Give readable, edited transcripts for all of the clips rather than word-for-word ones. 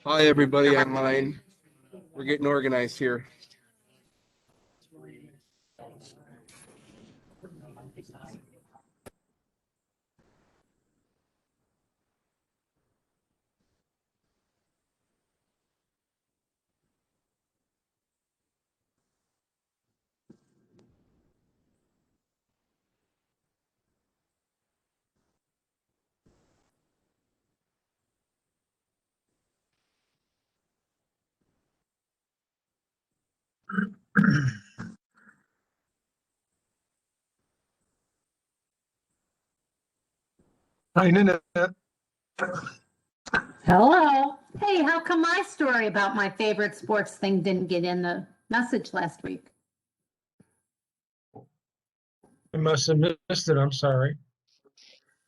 Hi, everybody online. We're getting organized here. Hi, Nanette. Hello. Hey, how come my story about my favorite sports thing didn't get in the message last week? I must have missed it. I'm sorry.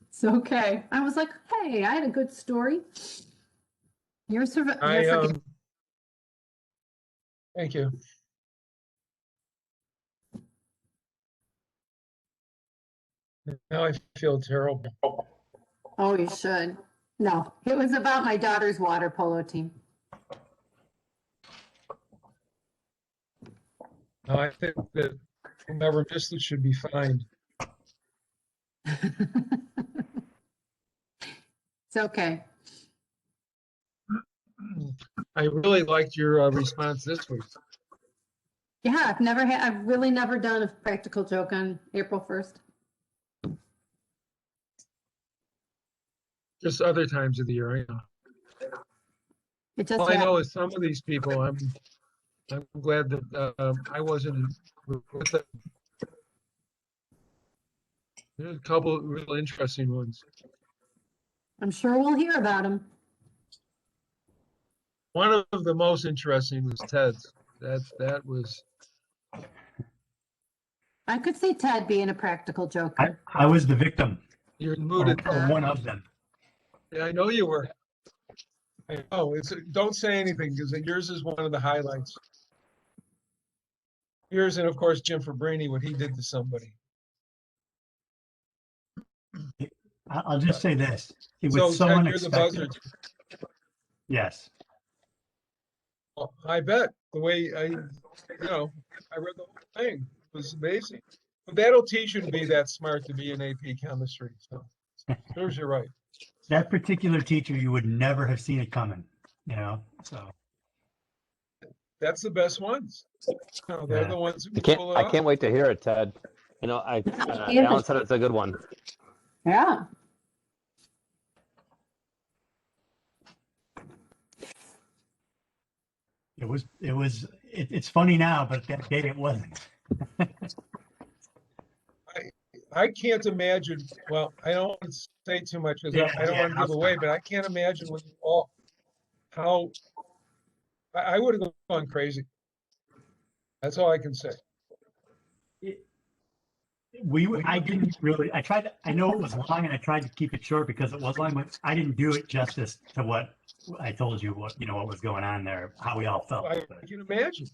It's okay. I was like, hey, I had a good story. You're forgetting. Thank you. Now I feel terrible. Oh, you should. No, it was about my daughter's water polo team. No, I think that whomever missed it should be fined. It's okay. I really liked your response this week. Yeah, I've really never done a practical joke on April 1st. Just other times of the year, I know. It just All I know happened. is some of these people, I'm glad that I wasn't with them. There's a couple of real interesting ones. I'm sure we'll hear about them. One of the most interesting was Ted's. That was. I could see Ted being a practical joker. I was the victim. You're mooted. Or one of them. Yeah, I know you were. I know. Don't say anything because yours is one of the highlights. Yours and of course Jim Fabrini, what he did to somebody. I'll just say this. It So was so Ted, you're the buzzer. unexpected. Yes. Well, I bet the way I read the whole thing. It was amazing. But that'll teach you to be that smart to be in AP chemistry. So serves you right. That particular teacher, you would never have seen it coming, so. That's the best ones. They're the ones who pull it I off. can't wait to hear it, Ted. Alan said it's a good one. Yeah. It's funny now, but that day it wasn't. I can't imagine, well, I don't want to say too much because I don't want to give away, but I can't imagine when you all, how, I would have gone crazy. That's all I can say. I didn't really, I know it was long and I tried to keep it short because it was long, but I didn't do it justice to what I told you, what was going on there, how we all felt. I can imagine.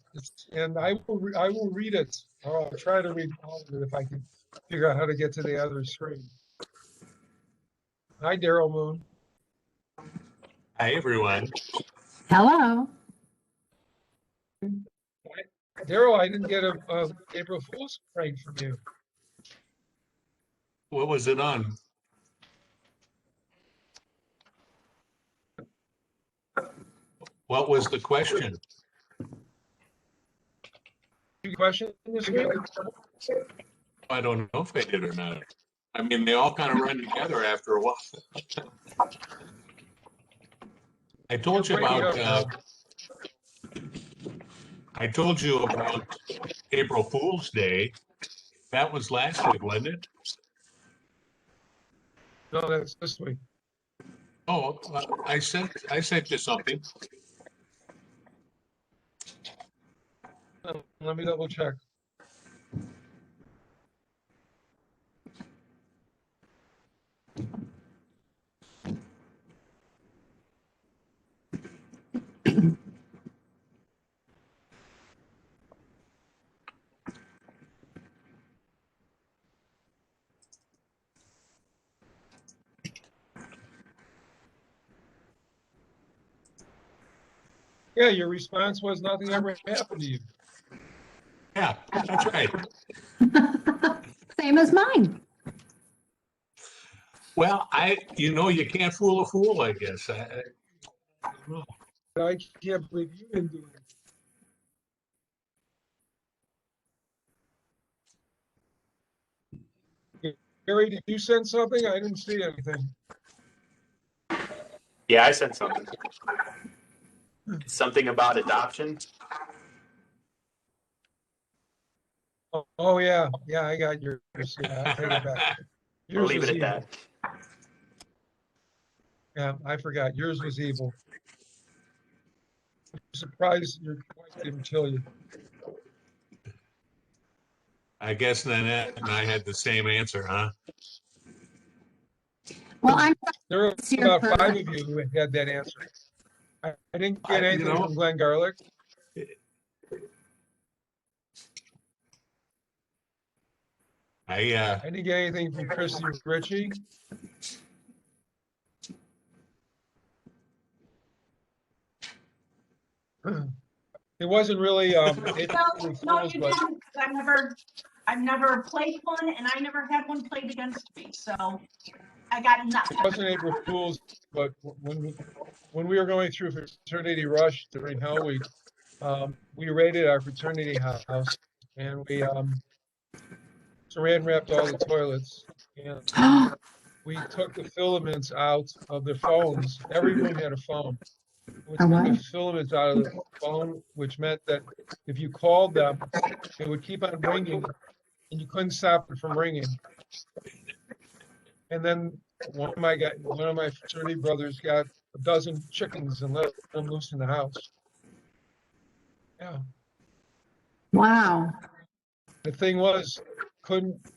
And I will read it. I'll try to read all of it if I can figure out how to get to the other screen. Hi, Daryl Moon. Hi, everyone. Hello. Daryl, I didn't get a April Fool's prank from you. What was it on? What was the question? Any question this week? I don't know if I did or not. I mean, they all kind of run together after a while. I told you about April Fool's Day. That was last week, wasn't it? No, that's this week. Oh, I sent you something. Let me double check. Yeah, your response was nothing ever happened to you. Yeah, that's right. Same as mine. Well, you can't fool a fool, I guess. I don't know. I can't believe you didn't do it. Gary, did you send something? I didn't see anything. Yeah, I sent something. Something about adoption. Oh yeah, I got yours. Yeah, I take it back. We'll Yours leave was it at evil. that. Yeah, I forgot. Yours was evil. I'm surprised your wife didn't kill you. I guess Nanette and I had the same answer, huh? Well, I'm There were sincere about for- 5 of you who had that answer. I didn't get you anything know- from Glenn Garlic. I I didn't get anything from Christy Ritchie. It wasn't really April No, Fool's, you but didn't, 'cause I've never played one and I never had one played against me, so I got nothing. it wasn't April Fool's, but when we were going through Fraternity Rush during Hell Week, we raided our fraternity house and we saran wrapped all the toilets and we took the filaments out of the phones. Every room had a phone. We took the filaments out of the phone, which meant that if you called them, it would keep on ringing and you couldn't stop it from ringing. And then one of my fraternity brothers got a dozen chickens and let them loose in the house. Yeah. Wow. The thing was,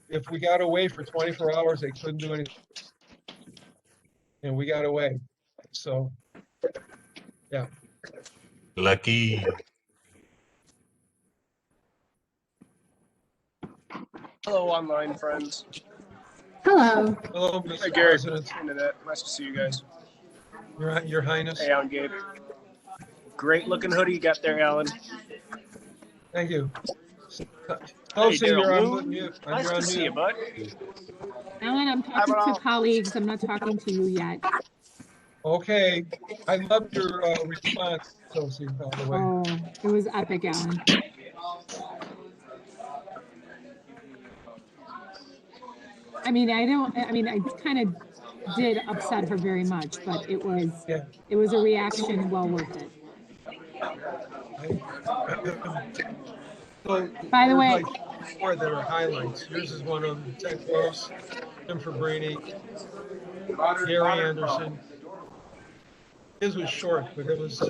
if we got away for 24 hours, they couldn't do anything. And we got away. So, yeah. lucky. Hello, online friends. Hello. Hello, Hi, Mr. Gary. President. Hey, Nanette. Nice to see you guys. Your Highness. Hey, I'm Gabe. Great looking hoodie you got there, Alan. Thank you. Hey, Tosin, you're Daryl on Moon. mute. Nice You're to on see mute. you, bud. Alan, I'm How talking about to colleagues. I'm not talking to you yet. Okay. I love your response, Tosin, by the way. Oh, it was epic, Alan. I mean, I kind of did upset her very much, but it was Yeah. a reaction well worth it. I So By the there's way- like 4 that are highlights. Yours is one of them. Ted Close, Tim Fabrini, Gary Anderson. His was short, but it was.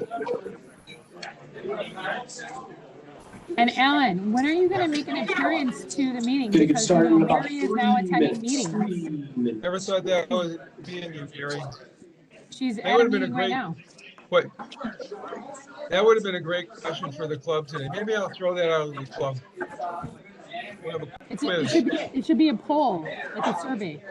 And Ellen, when are you going to make an appearance to the meeting? Gonna get Because started in about Mary is now 3 attending minutes. meetings. 3 minutes. Never thought that was being you, Gary. She's That at a would have been a meeting right great. now. What? That would have been a great question for the club today. Maybe I'll throw that out of the club. We'll have a It quiz. should be a poll, like a survey.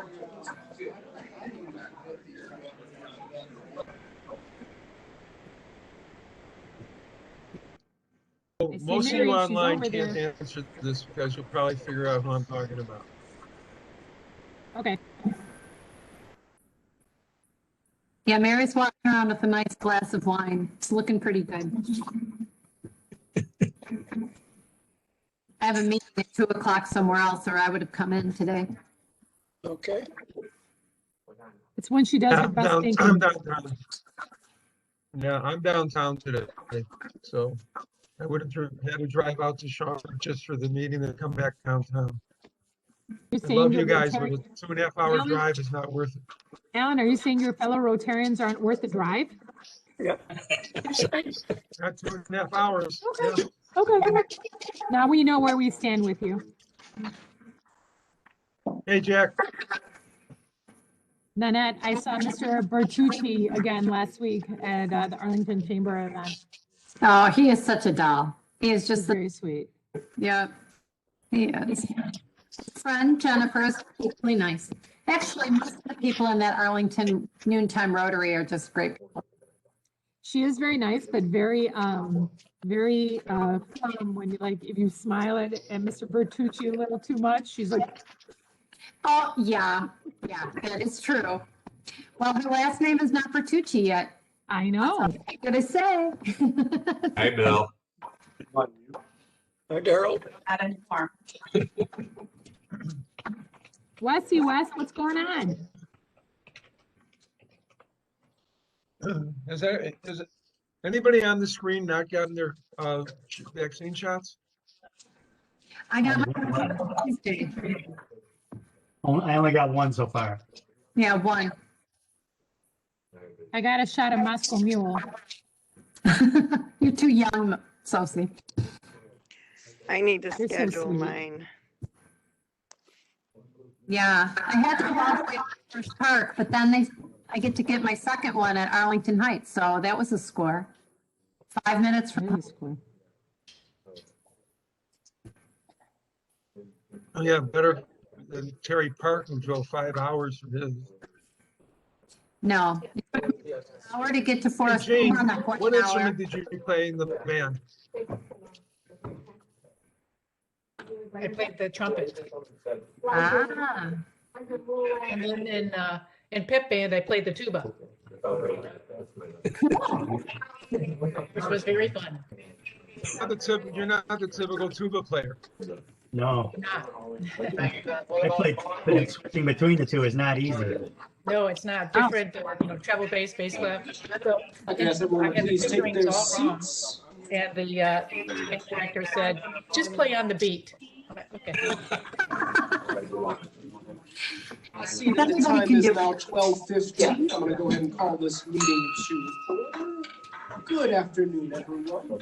I see Most of Mary, you she's online over can't there. answer this because you'll probably figure out who I'm talking about. Okay. Yeah, Mary's walking around with a nice glass of wine. It's looking pretty good. I have a meeting at 2 o'clock somewhere else, or I would have come in today. Okay. It's when she does her I'm best I'm thinking. downtown. Yeah, I'm downtown today, so I would have had to drive out to Charlotte just for the meeting and come back downtown. You're I saying love your you guys, but Rotary- a 2.5-hour Alan? drive is not worth it. Alan, are you saying your fellow Rotarians aren't worth the drive? Not 2.5 hours. Okay. Yeah. Okay. Now we know where we stand with you. Hey, Jack. Nanette, I saw Mr. Bertucci again last week at the Arlington Chamber event. Oh, he is such a doll. He is It's just, very sweet. yeah, he is. His friend Jennifer is equally nice. Actually, most of the people in that Arlington Noontime Rotary are just great people. She is very nice, but very firm when you like, if you smile at Mr. Bertucci a little too much, she's like, Oh, yeah, that is true. Well, her last name is not Bertucci yet. I know. What did I say? Hi, Bill. Hi, Daryl. Not anymore. Westy West, what's going on? Is anybody on the screen not gotten their vaccine shots? I got my Tuesday. I only got one so far. Yeah, one. I got a shot of Moscow Mule. You're too young, Sophie. I need to You're so schedule sweet. mine. Yeah, I had to go all the way to First Park, but then I get to get my second one at Arlington Heights, so that was a score. 5 minutes from. Very cool. Oh, yeah, better than Terry Park who drove 5 hours for his. No. It took me an hour to get to Hey, Forest Jane, Lawn, not what 1 hour. instrument did you play in the band? I played the trumpet. Ah, And then in pep band, I played the tuba, which was very fun. You're not the typical tuba player. No, Not. I played, but switching between the two is not easy. No, it's not different, treble bass, bass clef. I can ask everyone to please take their Wrong. seats. And the director said, just play on the beat. I'm like, okay. I see that the time is now 12:15. I'm going to go ahead and call this meeting to order. Good afternoon, everyone.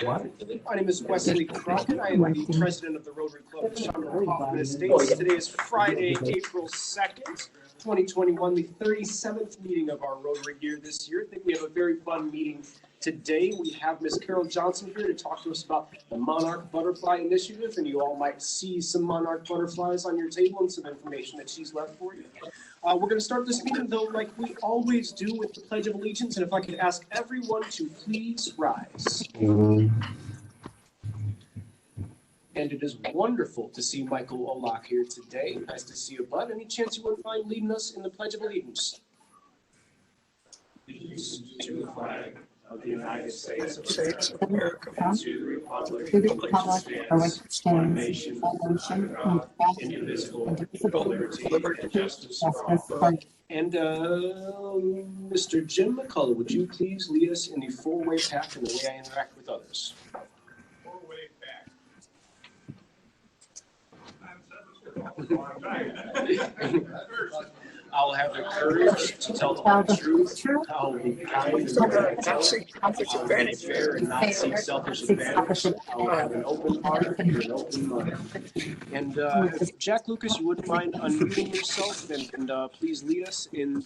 My name is Wesley Crockett. I am the president of the Rotary Club of Chandler Hoffman Estates. Today is Friday, April 2nd, 2021, the 37th meeting of our Rotary year this year. I think we have a very fun meeting today. We have Ms. Carol Johnson here to talk to us about the Monarch Butterfly Initiative, and you all might see some monarch butterflies on your table and some information that she's left for you. We're going to start this meeting, though, like we always do with the Pledge of Allegiance, and if I could ask everyone to please rise. And it is wonderful to see Michael Olak here today. Nice to see you, bud. Any chance you wouldn't mind leading us in the Pledge of Allegiance? To the flag of the United States of America, to the republic for which it stands, one nation, indivisible, with liberty and justice for all. And Mr. Jim McCullough, would you please lead us in the four-way path and the way I interact with others? Four-way I'll have the courage to tell the truth. I'll be kind and fair and not seek selfish advantage. I'll have an open heart and an open mind. And if Jack Lucas, you wouldn't mind unmuting yourself and please lead us in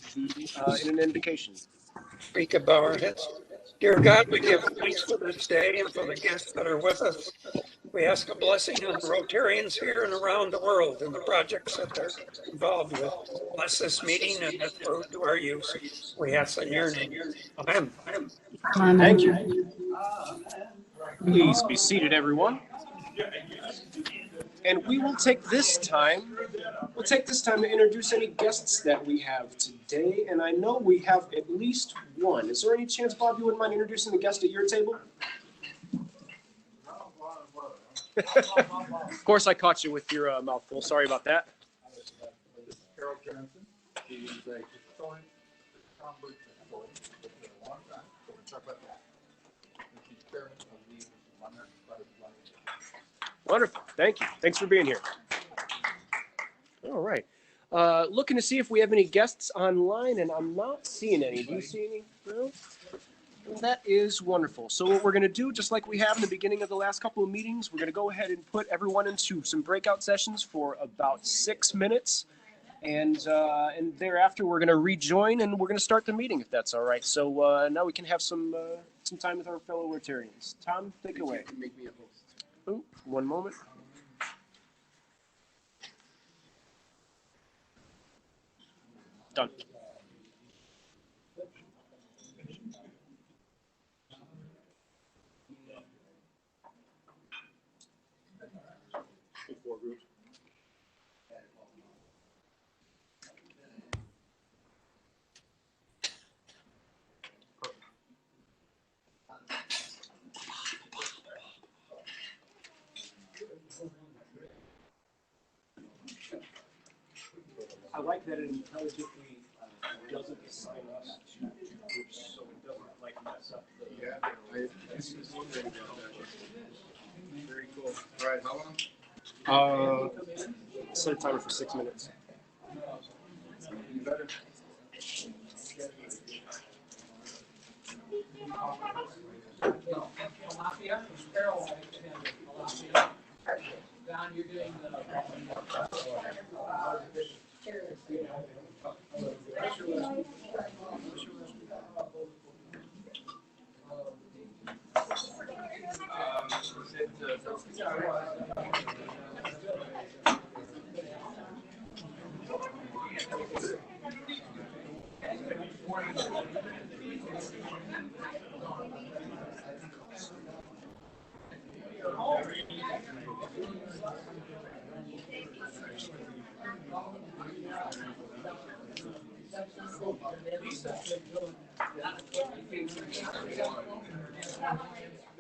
an invocation. We could bow our heads. Dear God, we give thanks for this day and for the guests that are with us. We ask a blessing on Rotarians here and around the world and the projects that they're involved with. Bless this meeting and this road to our use. We ask in your name. Amen. Thank you. Please be seated, everyone. And we will take this time to introduce any guests that we have today. And I know we have at least one. Is there any chance, Bob, you wouldn't mind introducing the guest at your table? Of course, I caught you with your mouth full. Sorry about that. Carol Johnson. He's a historian at Congress for a long time. So we'll talk about that. And she's chairman of the Monument Butterfly. Wonderful. Thank you. Thanks for being here. All right. Looking to see if we have any guests online, and I'm not seeing any. Do you see any? No? That is wonderful. So what we're going to do, just like we have in the beginning of the last couple of meetings, we're going to go ahead and put everyone into some breakout sessions for about 6 minutes. And thereafter, we're going to rejoin, and we're going to start the meeting, if that's all right. So now we can have some time with our fellow Rotarians. Tom, take it away. Make me a host. Oh, one moment. Done. I like that it intelligently doesn't assign us to groups, so it doesn't like mess up the. Yeah, I was wondering about that. Very cool. All right, how long? Set a timer for 6 minutes. You better. Don, you're doing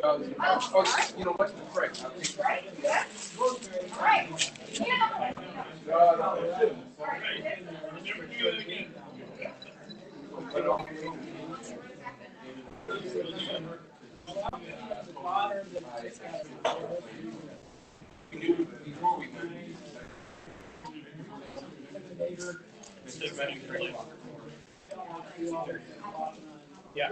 Oh, you know what? Right. Yeah.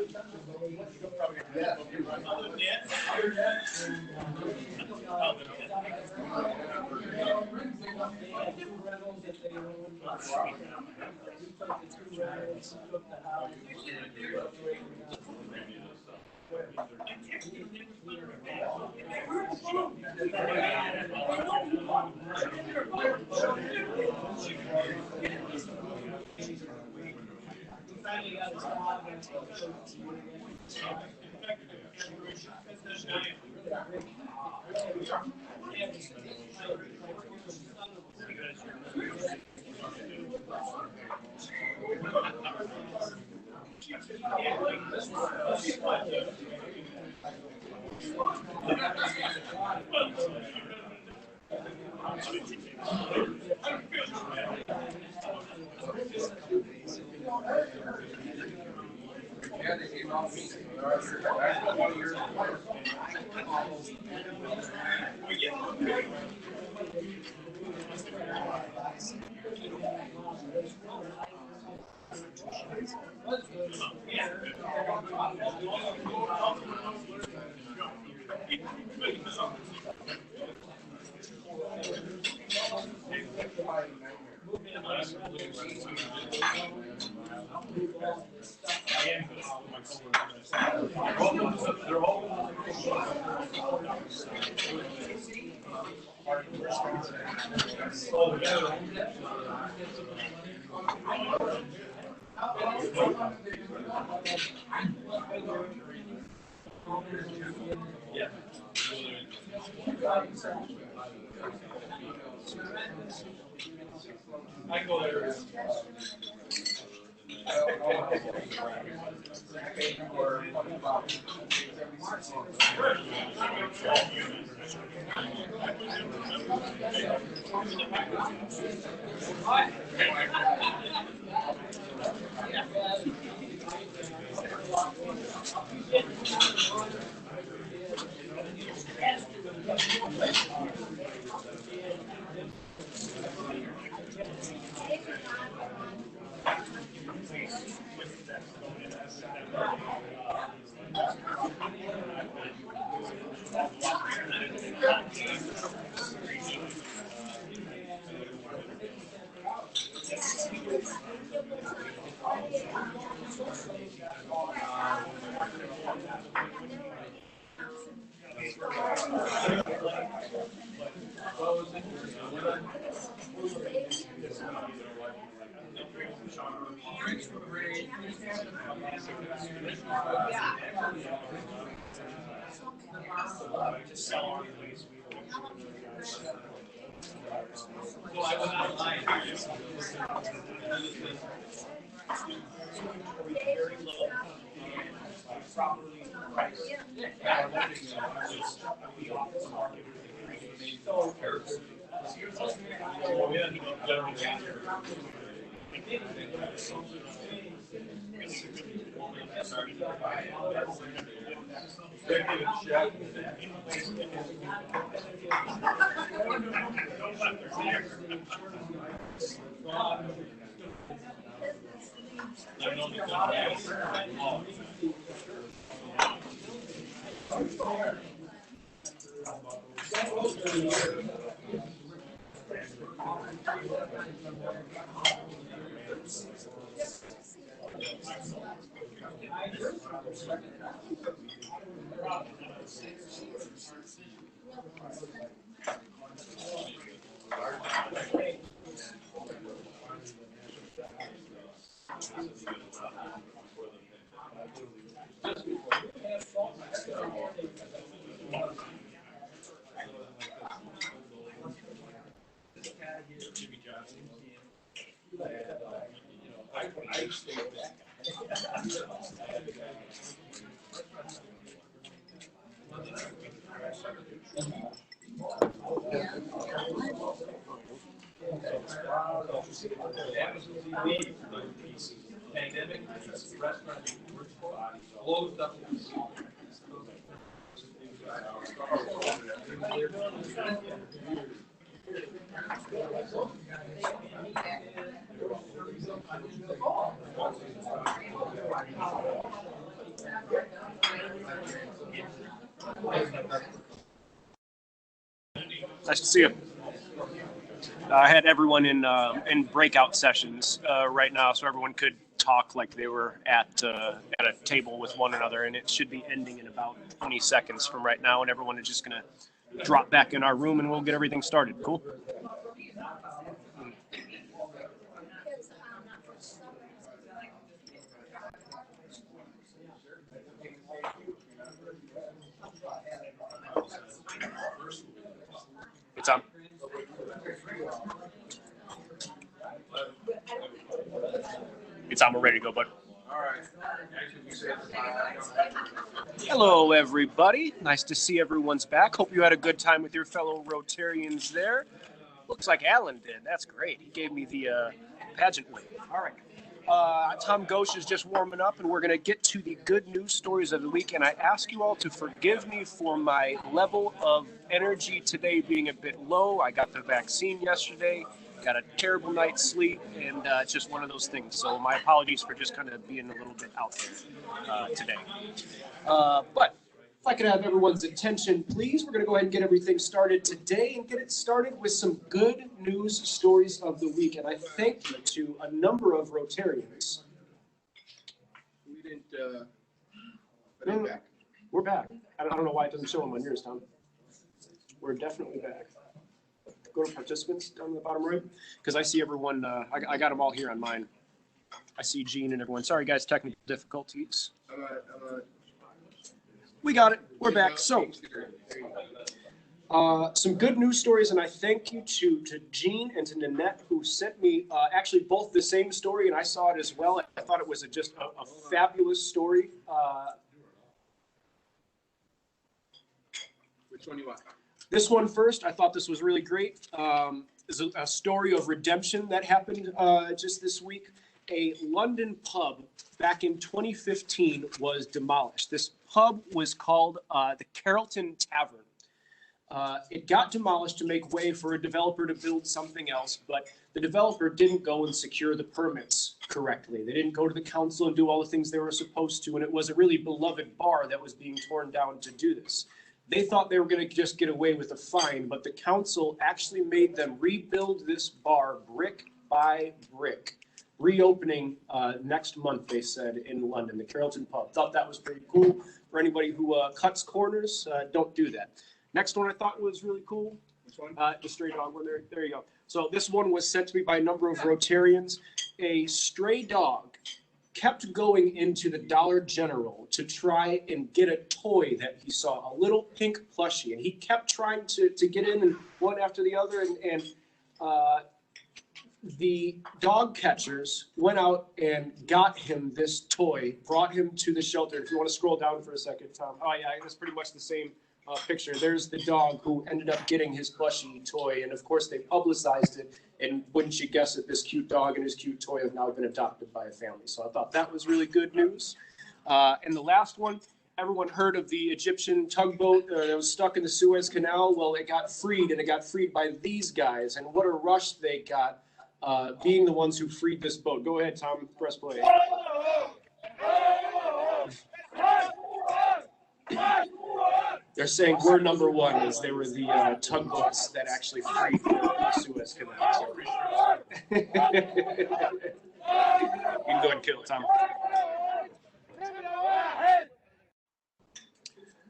Nice to see you. I had everyone in breakout sessions right now, so everyone could talk like they were at a table with one another, and it should be ending in about 20 seconds from right now, and everyone is just going to drop back in our room, and we'll get everything started. Cool? It's on. It's on. We're ready to go, bud. Hello, everybody. Nice to see everyone's back. Hope you had a good time with your fellow Rotarians there. Looks like Alan did. That's great. He gave me the pageant wave. All right. Tom Ghosh is just warming up, and we're going to get to the good news stories of the week. And I ask you all to forgive me for my level of energy today being a bit low. I got the vaccine yesterday, got a terrible night's sleep, and it's just one of those things. So my apologies for just kind of being a little bit out there today. But if I could have everyone's attention, please, we're going to go ahead and get everything started today and get it started with some good news stories of the week. And I thank you to a number of Rotarians. We didn't, No, back. We're back. I don't know why it doesn't show them on yours, Tom. We're definitely back. Go to participants down in the bottom right, because I see everyone. I got them all here on mine. I see Gene and everyone. Sorry, guys, technical difficulties. We got it. We're back. So, some good news stories, and I thank you to Gene and to Nanette, who sent me actually both the same story, and I saw it as well. I thought it was just a fabulous story. Which one do you want? This one first, I thought this was really great. It's a story of redemption that happened just this week. A London pub back in 2015 was demolished. This pub was called the Carrollton Tavern. It got demolished to make way for a developer to build something else, but the developer didn't go and secure the permits correctly. They didn't go to the council and do all the things they were supposed to, and it was a really beloved bar that was being torn down to do this. They thought they were going to just get away with a fine, but the council actually made them rebuild this bar brick by brick, reopening next month, they said, in London, the Carrollton Pub. Thought that was pretty cool. For anybody who cuts corners, don't do that. Next one I thought was really cool. Which one? The stray dog one there. There you go. So this one was sent to me by a number of Rotarians. A stray dog kept going into the Dollar General to try and get a toy that he saw, a little pink plushie, and he kept trying to get in, and one after the other, and the dog catchers went out and got him this toy, brought him to the shelter. If you want to scroll down for a second, Tom. Oh yeah, that's pretty much the same picture. There's the dog who ended up getting his plushie toy, and of course they publicized it, and wouldn't you guess it, this cute dog and his cute toy have now been adopted by a family. So I thought that was really good news. And the last one, everyone heard of the Egyptian tugboat that was stuck in the Suez Canal? Well, it got freed, and it got freed by these guys, and what a rush they got being the ones who freed this boat. Go ahead, Tom, press play. They're saying we're number one, as they were the tugboats that actually freed the Suez Canal. You can go ahead and kill it, Tom.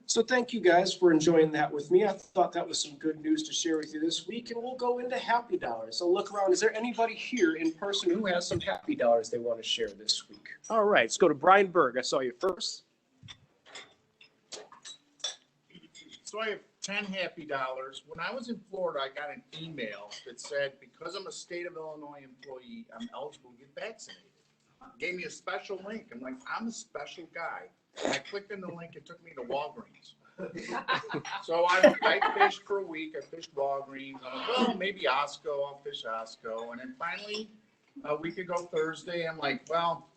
So thank you guys for enjoying that with me. I thought that was some good news to share with you this week, and we'll go into happy dollars. So look around. Is there anybody here in person who has some happy dollars they want to share this week? All right, let's go to Brian Berg. I saw you first. So I have 10 happy dollars. When I was in Florida, I got an email that said, because I'm a state of Illinois employee, I'm eligible to get vaccinated. It gave me a special link. I'm like, I'm a special guy. And I clicked on the link, it took me to Walgreens. So I fished for a week. I fished Walgreens. I'm like, well, maybe Osco. I'll fish Osco. And then finally, a week ago Thursday, I'm like, well,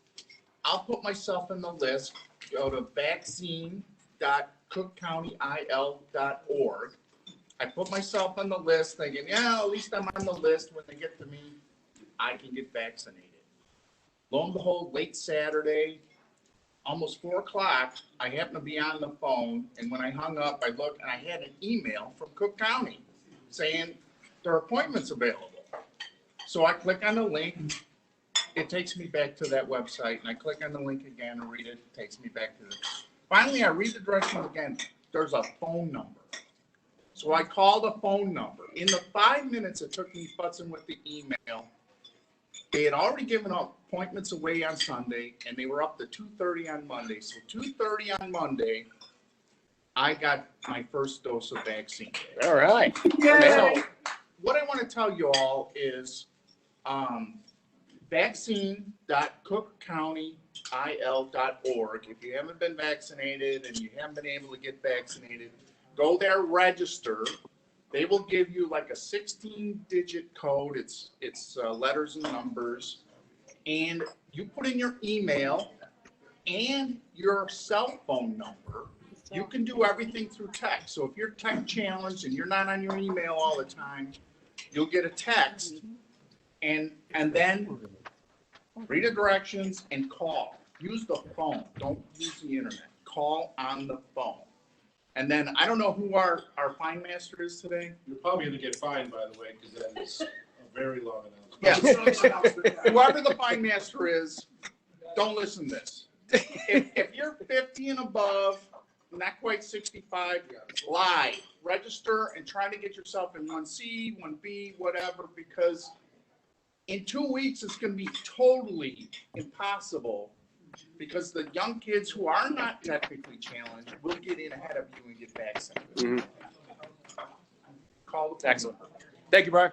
I'll put myself in the list. Go to vaccine.cookcountyil.org. I put myself on the list thinking, yeah, at least I'm on the list. When they get to me, I can get vaccinated. Lo and behold, late Saturday, almost 4 o'clock, I happened to be on the phone, and when I hung up, I looked, and I had an email from Cook County saying there are appointments available. So I click on the link. It takes me back to that website, and I click on the link again and read it. It takes me back to the... Finally, I read the directions again. There's a phone number. So I called a phone number. In the 5 minutes it took me futzing with the email, they had already given appointments away on Sunday, and they were up to 2:30 on Monday. So 2:30 on Monday, I got my first dose of vaccine. All right. So what I want to tell you all is vaccine.cookcountyil.org. If you haven't been vaccinated and you haven't been able to get vaccinated, go there, register. They will give you like a 16-digit code. It's letters and numbers. And you put in your email and your cell phone number. You can do everything through text. So if you're tech challenged and you're not on your email all the time, you'll get a text and then read the directions and call. Use the phone. Don't use the internet. Call on the phone. And then I don't know who our fine master is today. You're probably gonna get fined, by the way, because that is a very long announcement. Yeah. Whoever the fine master is, don't listen to this. If you're 50 and above, not quite 65, lie, register, and try to get yourself in 1C, 1B, whatever, because in 2 weeks, it's going to be totally impossible because the young kids who are not technically challenged will get in ahead of you and get vaccinated. Call the Excellent. Thank you, Brian.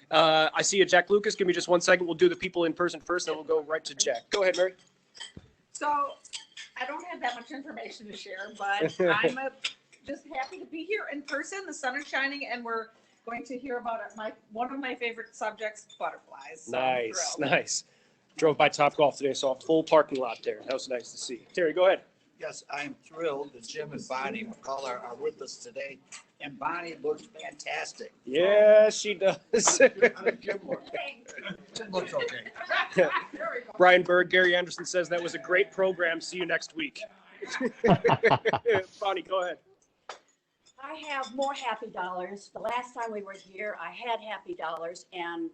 I see you, Jack Lucas. Give me just 1 second. We'll do the people in person first, then we'll go right to Jack. Go ahead, Mary. So I don't have that much information to share, but I'm just happy to be here in person. The sun is shining, and we're going to hear about one of my favorite subjects, butterflies. So Nice, nice. Drove by Topgolf today, saw a full parking lot there. That was nice to see. Terry, go ahead. Yes, I am thrilled that Jim and Bonnie McCullough are with us today, and Bonnie looks fantastic. Yes, she does. Jim looks okay. Brian Berg, Gary Anderson says that was a great program. See you next week. Bonnie, go ahead. I have more happy dollars. The last time we were here, I had happy dollars and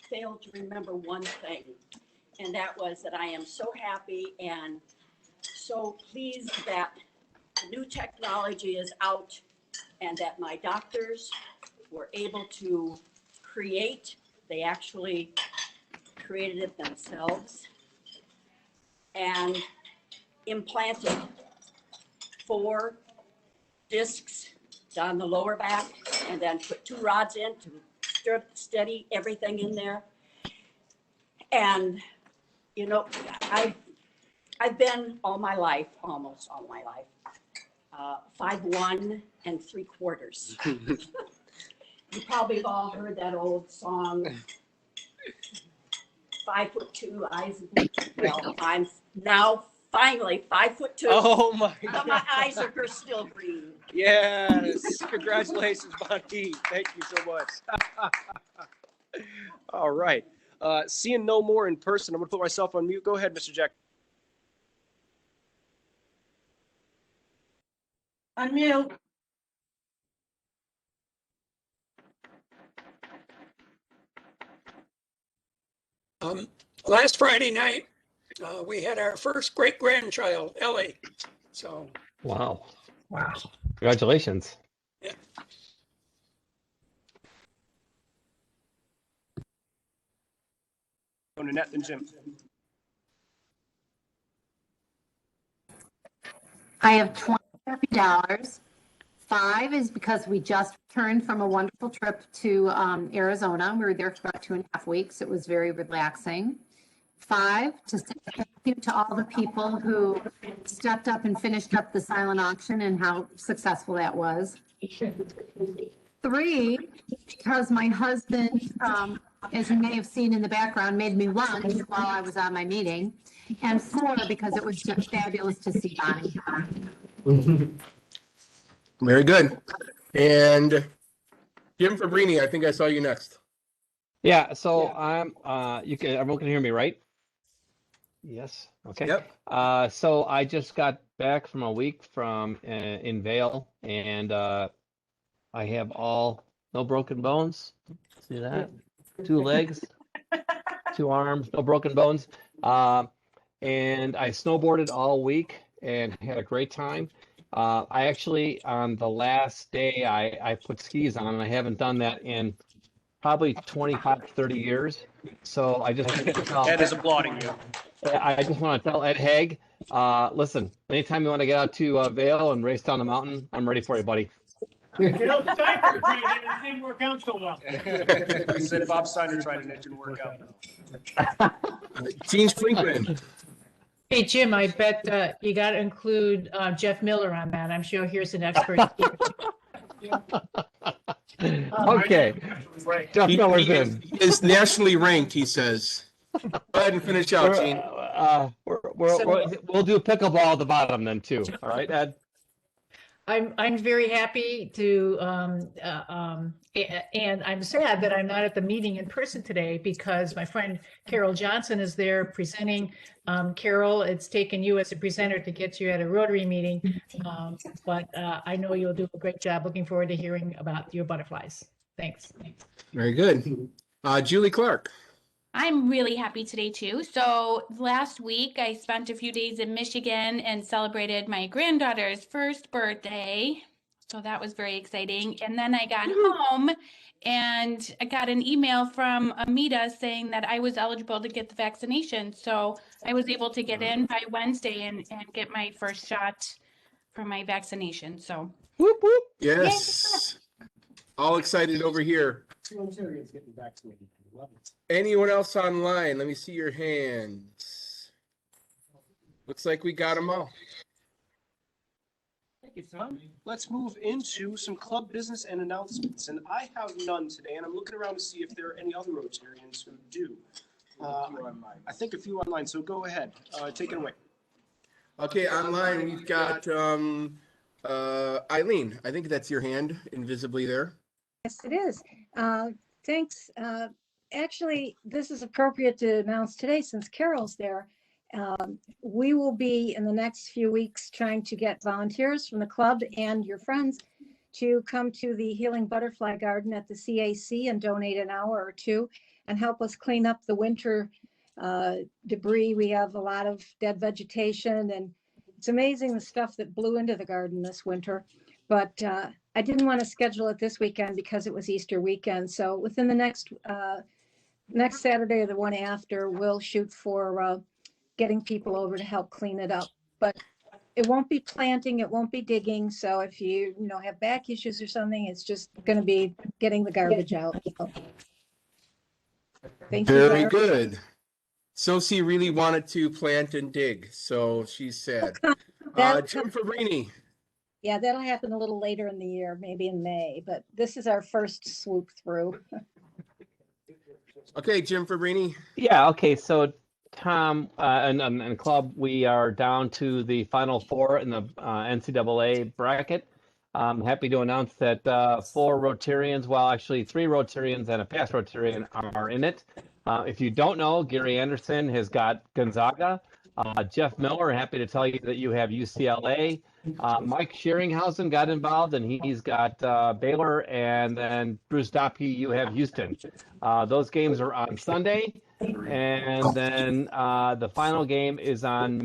failed to remember one thing. And that was that I am so happy and so pleased that the new technology is out and that my doctors were able to create, they actually created it themselves and implanted 4 discs down the lower back and then put 2 rods in to steady everything in there. And, you know, I've been all my life, almost all my life, 5'1"3/4. You probably have all heard that old song, 5'2", eyes. Well, I'm now finally 5'2". Oh my but my eyes are still green. Yes. Congratulations, Bonnie. Thank you so much. All right. Seeing no more in person, I'm going to put myself on mute. Go ahead, Mr. Jack. Unmute. Last Friday night, we had our first great-grandchild, Ellie. So, Wow. Wow. Congratulations. yeah. Go to Net and Jim. I have $20. 5 is because we just returned from a wonderful trip to Arizona. We were there for about 2.5 weeks. It was very relaxing. 5, to say thank you to all the people who stepped up and finished up the silent auction and how successful that was. 3, because my husband, as you may have seen in the background, made me lunch while I was on my meeting. And 4, because it was just fabulous to see Bonnie. Very good. And Jim Fabrini, I think I saw you next. Yeah, so I'm everyone can hear me, right? Yes. Okay. Yep. So I just got back from a week from in Vail, and I have no broken bones. See that? 2 legs, 2 arms, no broken bones. And I snowboarded all week and had a great time. I actually, on the last day, I put skis on, and I haven't done that in probably 25, 30 years. So I just Ed is applauding you. I just want to tell Ed Haig, listen, anytime you want to get out to Vail and race down the mountain, I'm ready for you, buddy. You know, the diaper didn't work out so well. He said Bob Steiner tried and it didn't work out. Gene Flinkman. Hey, Jim, I bet you got to include Jeff Miller on that. I'm sure here's an expert. Okay. Jeff Miller's in. He is nationally ranked, he says. Go ahead and finish out, Gene. We'll do pickleball at the bottom then too. All right, Ed? I'm very happy to, and I'm sad that I'm not at the meeting in person today because my friend Carol Johnson is there presenting. Carol, it's taken you as a presenter to get you at a Rotary meeting, but I know you'll do a great job. Looking forward to hearing about your butterflies. Thanks. Very good. Julie Clark. I'm really happy today too. So last week I spent a few days in Michigan and celebrated my granddaughter's first birthday. So that was very exciting. And then I got home and I got an email from Amita saying that I was eligible to get the vaccination. So I was able to get in by Wednesday and get my first shot for my vaccination. So whoop, whoop. Yes. All excited over here. Rotarians getting vaccinated. Love it. Anyone else online? Let me see your hands. Looks like we got them all. Thank you, Tom. Let's move into some club business and announcements. And I have none today, and I'm looking around to see if there are any other Rotarians who do. I think a few online, so go ahead. Take it away. Okay, online we've got Eileen. I think that's your hand invisibly there. Yes, it is. Thanks. Actually, this is appropriate to announce today since Carol's there. We will be in the next few weeks trying to get volunteers from the club and your friends to come to the Healing Butterfly Garden at the CAC and donate an hour or two and help us clean up the winter debris. We have a lot of dead vegetation, and it's amazing the stuff that blew into the garden this winter. But I didn't want to schedule it this weekend because it was Easter weekend. So within the next Saturday or the one after, we'll shoot for getting people over to help clean it up. But it won't be planting, it won't be digging. So if you have back issues or something, it's just going to be getting the garbage out. So, thank you. Very good. Sosie really wanted to plant and dig, so she's sad. Jim Fabrini. Yeah, that'll happen a little later in the year, maybe in May, but this is our first swoop through. Okay, Jim Fabrini. Yeah, okay, so Tom and club, we are down to the final four in the NCAA bracket. I'm happy to announce that 4 Rotarians, well, actually 3 Rotarians and a past Rotarian are in it. If you don't know, Gary Anderson has got Gonzaga. Jeff Miller, happy to tell you that you have UCLA. Mike Scheringhausen got involved, and he's got Baylor, and then Bruce Doppke, you have Houston. Those games are on Sunday, and then the final game is on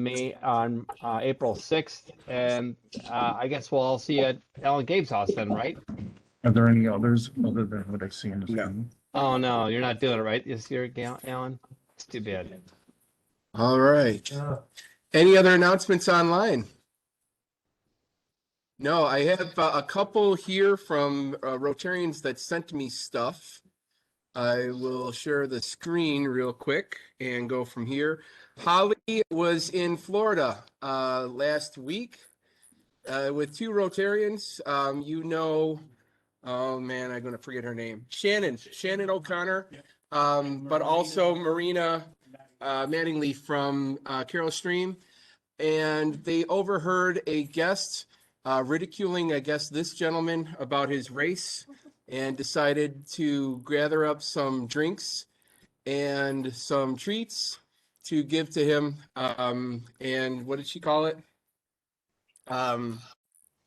April 6th, and I guess we'll all see you at Alan Gabe's house then, right? Are there any others other than what I see in the screen? Oh no, you're not doing it right this year, Alan. It's too bad. All right. Any other announcements online? No, I have a couple here from Rotarians that sent me stuff. I will share the screen real quick and go from here. Holly was in Florida last week with 2 Rotarians. Oh man, I'm going to forget her name. Shannon O'Connor, but also Marina Mattingly from Carol Stream. And they overheard a guest ridiculing, I guess, this gentleman about his race, and decided to gather up some drinks and some treats to give to him. And what did she call it?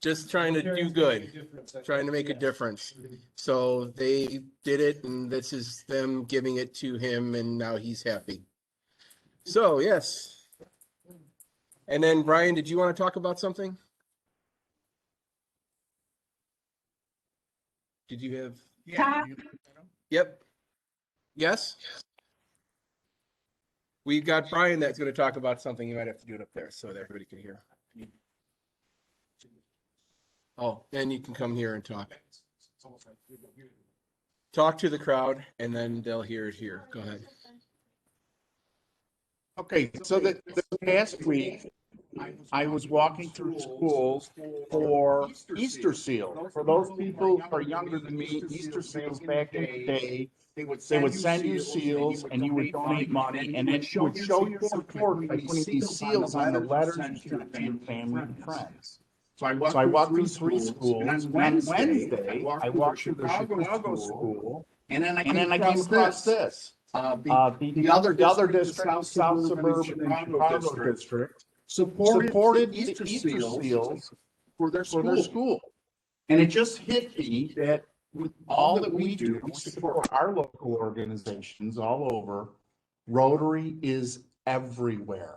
Just trying to do good, trying to make a difference. So they did it, and this is them giving it to him, and now he's happy. So, yes. And then, Brian, did you want to talk about something? Did you have? Yeah. Yep. Yes? We've got Brian that's going to talk about something. You might have to do it up there so that everybody can hear. Oh, and you can come here and talk. Talk to the crowd, and then they'll hear it here. Go ahead. Okay, so the past week, I was walking through schools for Easter seals. For those people who are younger than me, Easter seals back in the day, they would send you seals and you would donate money, and then you would show your support by putting these seals on the letters to your family and friends. So I walked through three schools, and on Wednesday, I walked through the Chicago school, and then I came across this. The other district, South Suburban Chicago district, supported the Easter Seals for their school. And it just hit me that with all that we do, we support our local organizations all over. Rotary is everywhere.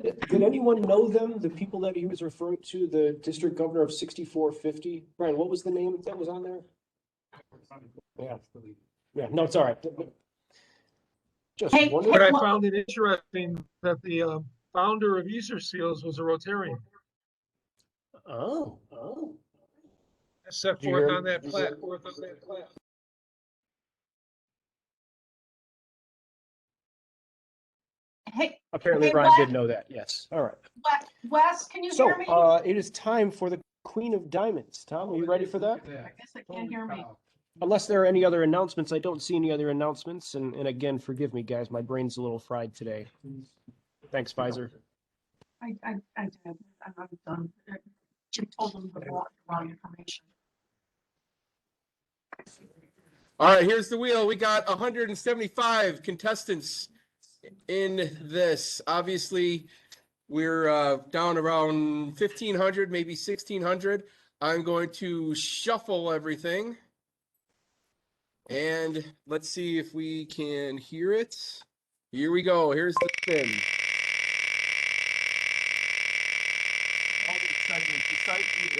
Did anyone know them, the people that he was referring to, the district governor of 6450? Brian, what was the name that was on there? Yeah. Yeah, no, it's all right. Just wondering. But I found it interesting that the founder of Easter Seals was a Rotarian. Oh. Set Did you forth hear- on that did you plat. hear- Hey, Apparently hey, Brian Wes, did know that, yes. All right. Wes, can you So, hear me? it is time for the Queen of Diamonds. Tom, are you ready for that? I guess I can't hear me. Unless there are any other announcements, I don't see any other announcements. And again, forgive me, guys, my brain's a little fried today. Thanks, Pfizer. I did. I'm not done. Jim told them the wrong information. All right, here's the wheel. We got 175 contestants in this. Obviously, we're down around 1,500, maybe 1,600. I'm going to shuffle everything. And let's see if we can hear it. Here we go. Here's the spin.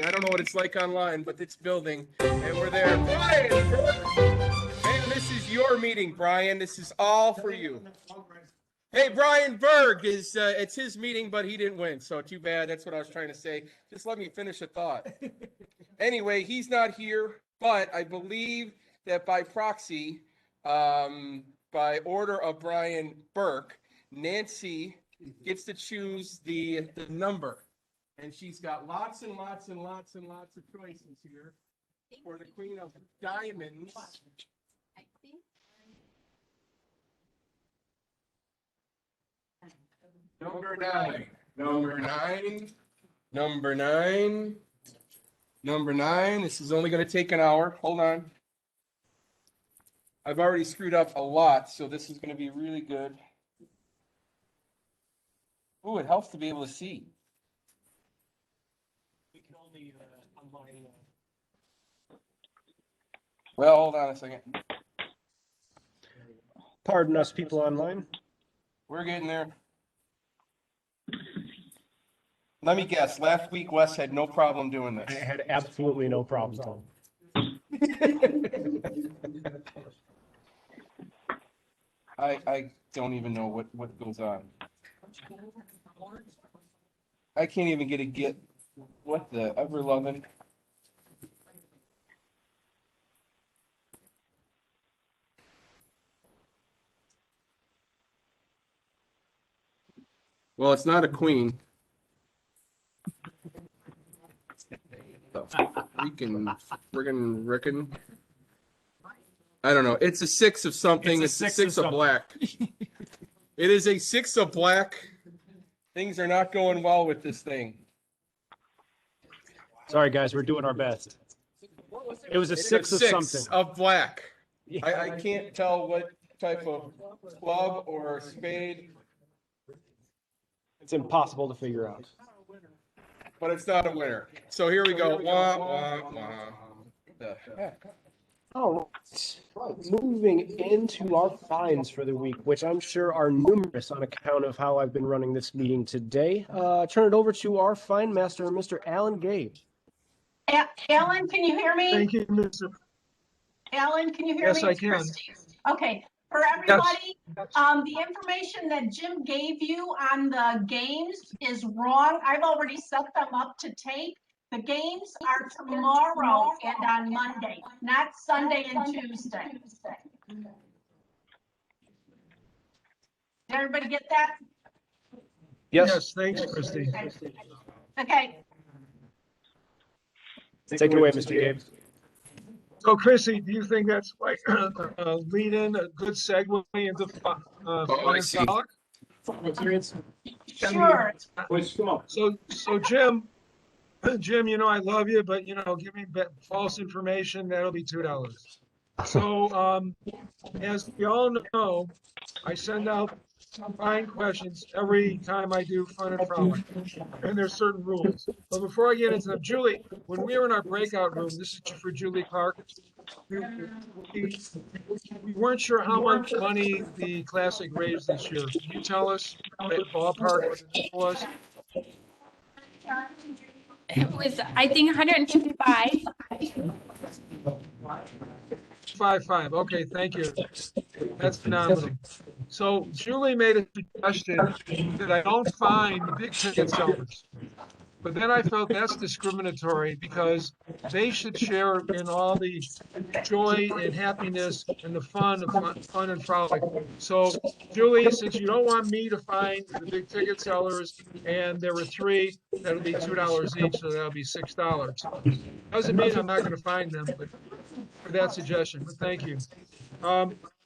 I don't know what it's like online, but it's building. And we're there. Brian Berg! Man, this is your meeting, Brian. This is all for you. Hey, Brian Berg is it's his meeting, but he didn't win. So too bad. That's what I was trying to say. Just let me finish a thought. Anyway, he's not here, but I believe that by proxy, by order of Brian Burke, Nancy gets to choose the number. And she's got lots and lots and lots and lots of choices here for the Queen of Diamonds. Number 9. Number 9. Number 9. Number 9. This is only going to take an hour. Hold on. I've already screwed up a lot, so this is going to be really good. Ooh, it helps to be able to see. Well, hold on a second. Pardon us, people online. We're getting there. Let me guess. Last week, Wes had no problem doing this. I had absolutely no problem, Tom. I don't even know what goes on. I can't even get what the ever loving. Well, it's not a queen. Freaking frickin'. I don't know. It's a 6 of something. It's a 6 of black. It is a 6 of black. Things are not going well with this thing. Sorry, guys, we're doing our best. It was a It's 6 of something. of black. I can't tell what type of club or spade. It's impossible to figure out. But it's not a winner. So here we go. Wah, wah, wah. The heck? Oh, moving into our finds for the week, which I'm sure are numerous on account of how I've been running this meeting today. Turn it over to our find master, Mr. Alan Gabe. Alan, can you hear me? Thank you, Mr. Alan, can you hear Yes, me? I It's can. Christy. Okay, for everybody, the information that Jim gave you on the games is wrong. I've already set them up to tape. The games are tomorrow and on Monday, not Sunday and Tuesday. Did everybody get that? Yes, thanks, Christy. Okay. Take it away, Mr. Gabe. So Chrissy, do you think that's like a lead in, a good segue into fun I and see. frolic? Sure. So Jim, you know I love you, but you know, give me false information. That'll be $2. So as we all know, I send out fine questions every time I do fun and frolic, and there's certain rules. But before I get into them, Julie, when we were in our breakout room, this is for Julie Clark. We weren't sure how much money the Classic raised this year. Can you tell us ballpark what the number was? It was, I think, 155. 5.5. Okay, thank you. That's phenomenal. So Julie made a suggestion that I don't find the big ticket sellers. But then I felt that's discriminatory because they should share in all the joy and happiness and the fun of fun and frolic. So Julie, since you don't want me to find the big ticket sellers, and there were three, that'll be $2 each, so that'll be $6. Doesn't mean I'm not going to find them, but for that suggestion. But thank you.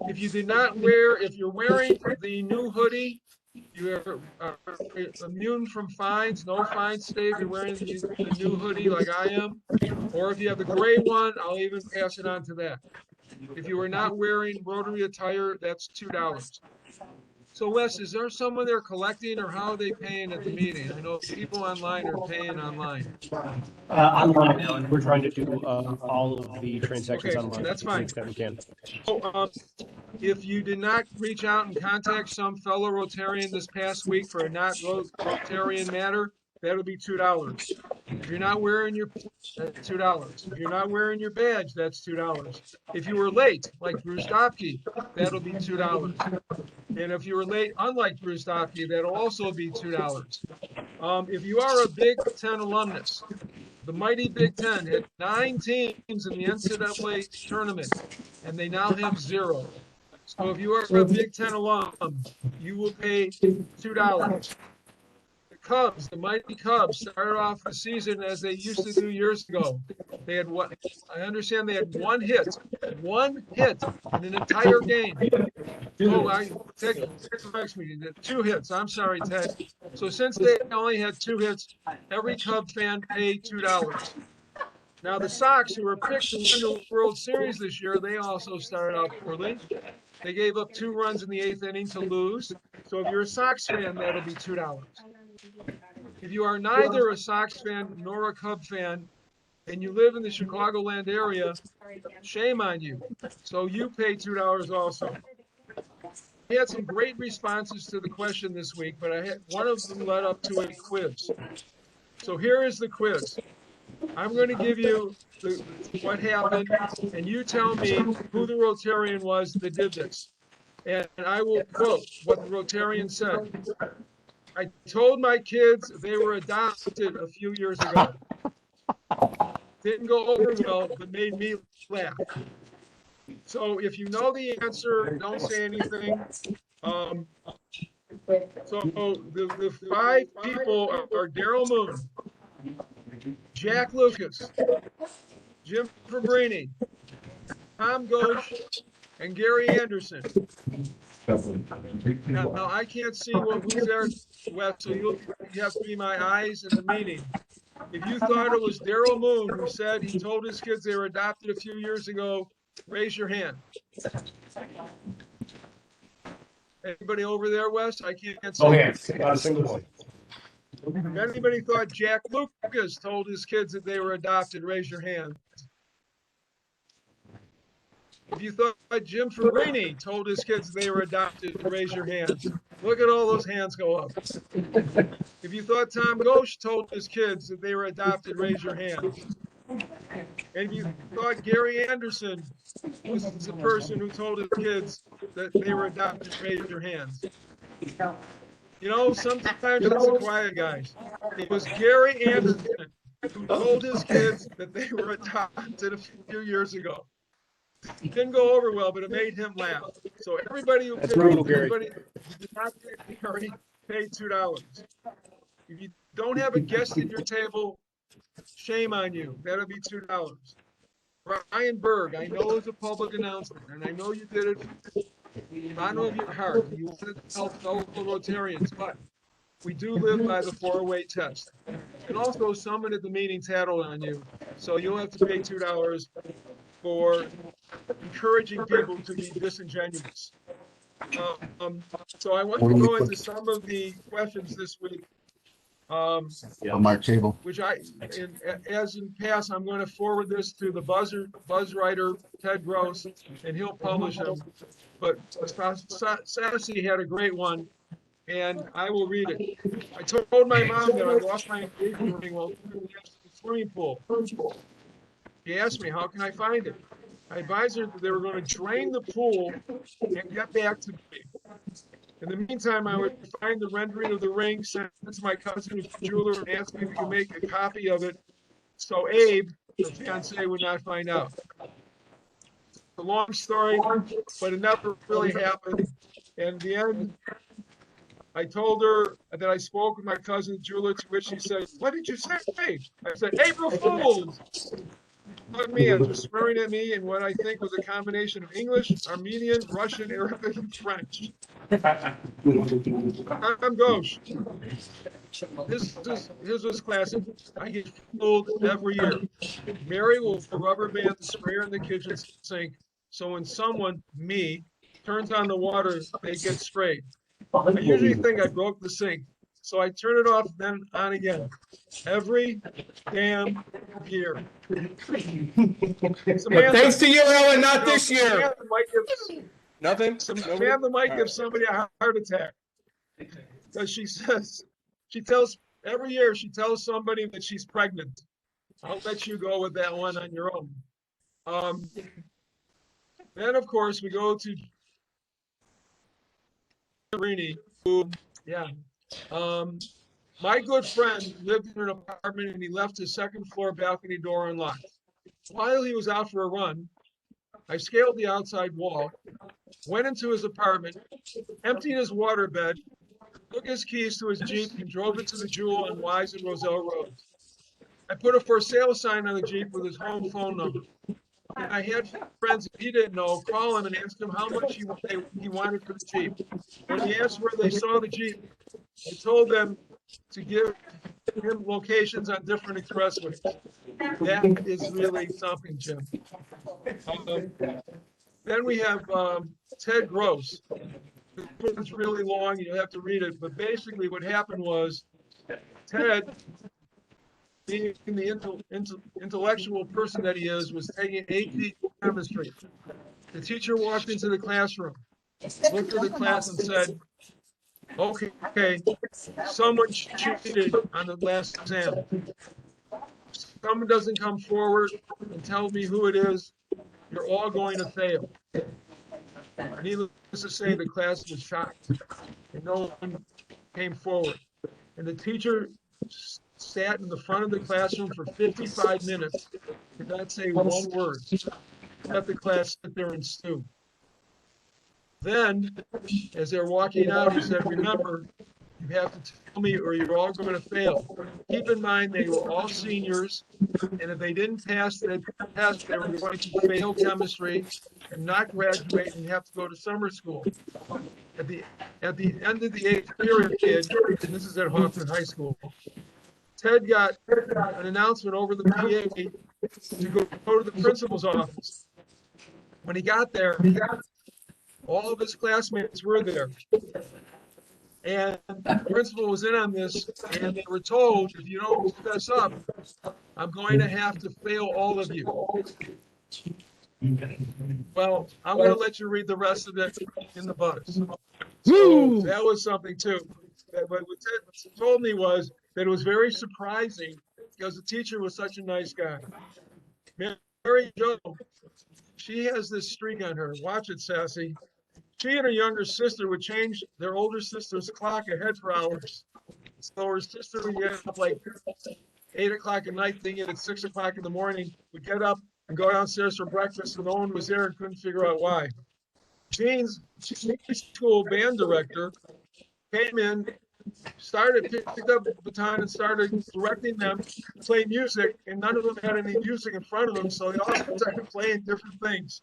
If you did not wear, if you're wearing the new hoodie, you are immune from fines, no fines today if you're wearing the new hoodie like I am. Or if you have the gray one, I'll even pass it on to that. If you are not wearing Rotary attire, that's $2. So Wes, is there someone there collecting or how are they paying at the meeting? I know people online are paying online. Online, Alan. We're trying to do all of the transactions Okay, online. that's to the fine. extent we can. So, if you did not reach out and contact some fellow Rotarian this past week for a not Rotarian matter, that'll be $2. If you're not wearing your, that's $2. If you're not wearing your badge, that's $2. If you were late, like Bruce Dopke, that'll be $2. And if you were late, unlike Bruce Dopke, that'll also be $2. If you are a Big Ten alumnus, the mighty Big Ten had 9 teams in the NCAA tournament, and they now have 0. So if you are a Big Ten alum, you will pay $2. The Cubs, the mighty Cubs, started off the season as they used to do years ago. They had what I understand they had one hit in an entire game. Oh, I take me. 2 hits. I'm sorry, Ted. So since they only had 2 hits, every Cub fan paid $2. Now the Sox, who were picked to win the World Series this year, they also started out poorly. They gave up 2 runs in the 8th inning to lose. So if you're a Sox fan, that'll be $2. If you are neither a Sox fan nor a Cub fan, and you live in the Chicagoland area, shame on you. So you pay $2 also. We had some great responses to the question this week, but one of them led up to a quiz. So here is the quiz. I'm going to give you what happened, and you tell me who the Rotarian was that did this. And I will quote what the Rotarian said. I told my kids they were adopted a few years ago. Didn't go over well, but made me laugh. So if you know the answer, don't say anything. So the 5 people are Daryl Moon, Jack Lucas, Jim Fabrini, Tom Ghosh, and Gary Anderson. Now I can't see who's there, Wes, so you have to be my eyes in the meeting. If you thought it was Daryl Moon who said he told his kids they were adopted a few years ago, raise your hand. Anybody over there, Wes? I can't see. Oh, yeah, not a single one. If anybody thought Jack Lucas told his kids that they were adopted, raise your hand. If you thought Jim Fabrini told his kids they were adopted, raise your hands. Look at all those hands go up. If you thought Tom Ghosh told his kids that they were adopted, raise your hands. And if you thought Gary Anderson was the person who told his kids that they were adopted, raise your hands. You know, sometimes it's the quiet guys. It was Gary Anderson who told his kids that they were adopted a few years ago. It didn't go over well, but it made him laugh. So everybody who That's brutal, Gary. everybody who did not pick Gary paid $2. If you don't have a guest at your table, shame on you. That'll be $2. Brian Berg, I know it's a public announcement, and I know you did it from the bottom of your heart. You wanted to help fellow Rotarians, but we do live by the 4-way test. And also, someone at the meeting tattled on you, so you'll have to pay $2 for encouraging people to be disingenuous. So I want to go into some of the questions this week. On my table. Which as in past, I'm going to forward this to the buzz writer, Ted Gross, and he'll publish them. But Sassy had a great one, and I will read it. I told my mom that I lost my engagement ring while in the swimming pool. She asked me, how can I find it? I advised her that they were going to drain the pool and get back to me. In the meantime, I would find the rendering of the ring, send it to my cousin who's a jeweler, and ask me if we could make a copy of it so Abe, the fiance, would not find out. It's a long story, but it never really happened. And in the end, I told her that I spoke with my cousin, the jeweler, to which she said, what did you say? I said, April Fools! Look at me, and just swearing at me in what I think was a combination of English, Armenian, Russian, Arabic, and French. I'm Ghosh. This was classic. I get fooled every year. Mary will rubber band the sprayer in the kitchen sink, so when someone, me, turns on the water, they get sprayed. I usually think I broke the sink, so I turn it off, then on again. Every damn year. But thanks to you, Ellen, not this year. Samantha might give, Nothing? Samantha might give somebody a heart attack. Because every year she tells somebody that she's pregnant. I'll let you go with that one on your own. Then, of course, we go to Rini, who, my good friend lived in an apartment and he left his second floor balcony door unlocked. While he was out for a run, I scaled the outside wall, went into his apartment, emptied his waterbed, took his keys to his Jeep, and drove it to the Jewel on Wise and Roselle Road. I put a for sale sign on the Jeep with his home phone number. And I had friends that he didn't know call him and ask him how much he wanted for the Jeep. When he asked where they saw the Jeep, I told them to give him locations on different expressways. That is really something, Jim. Then we have Ted Gross. It's really long, you have to read it, but basically what happened was Ted, being the intellectual person that he is, was taking AP chemistry. The teacher walked into the classroom, looked at the class and said, okay, someone cheated on the last exam. Someone doesn't come forward and tell me who it is, you're all going to fail. Needless to say, the class was shocked and no one came forward. And the teacher sat in the front of the classroom for 55 minutes, did not say one word, let the class sit there and stew. Then, as they're walking out, he said, remember, you have to tell me or you're all going to fail. Keep in mind they were all seniors, and if they didn't pass the test, they were going to fail chemistry and not graduate and have to go to summer school. At the end of the 8th period, and this is at Hoffman High School, Ted got an announcement over the PA to go to the principal's office. When he got there, all of his classmates were there. And the principal was in on this, and they were told, if you don't fess up, I'm going to have to fail all of you. Well, I'm going to let you read the rest of it in the buzz. So that was something too. But what Ted told me was that it was very surprising because the teacher was such a nice guy. Mary Jo, she has this streak on her. Watch it, Sassy. She and her younger sister would change their older sister's clock ahead for hours. So her sister would get up like 8 o'clock at night, thinking at 6 o'clock in the morning, would get up and go downstairs for breakfast, and no one was there and couldn't figure out why. Jean's school band director came in picked up the baton and started directing them to play music, and none of them had any music in front of them, so they all started playing different things.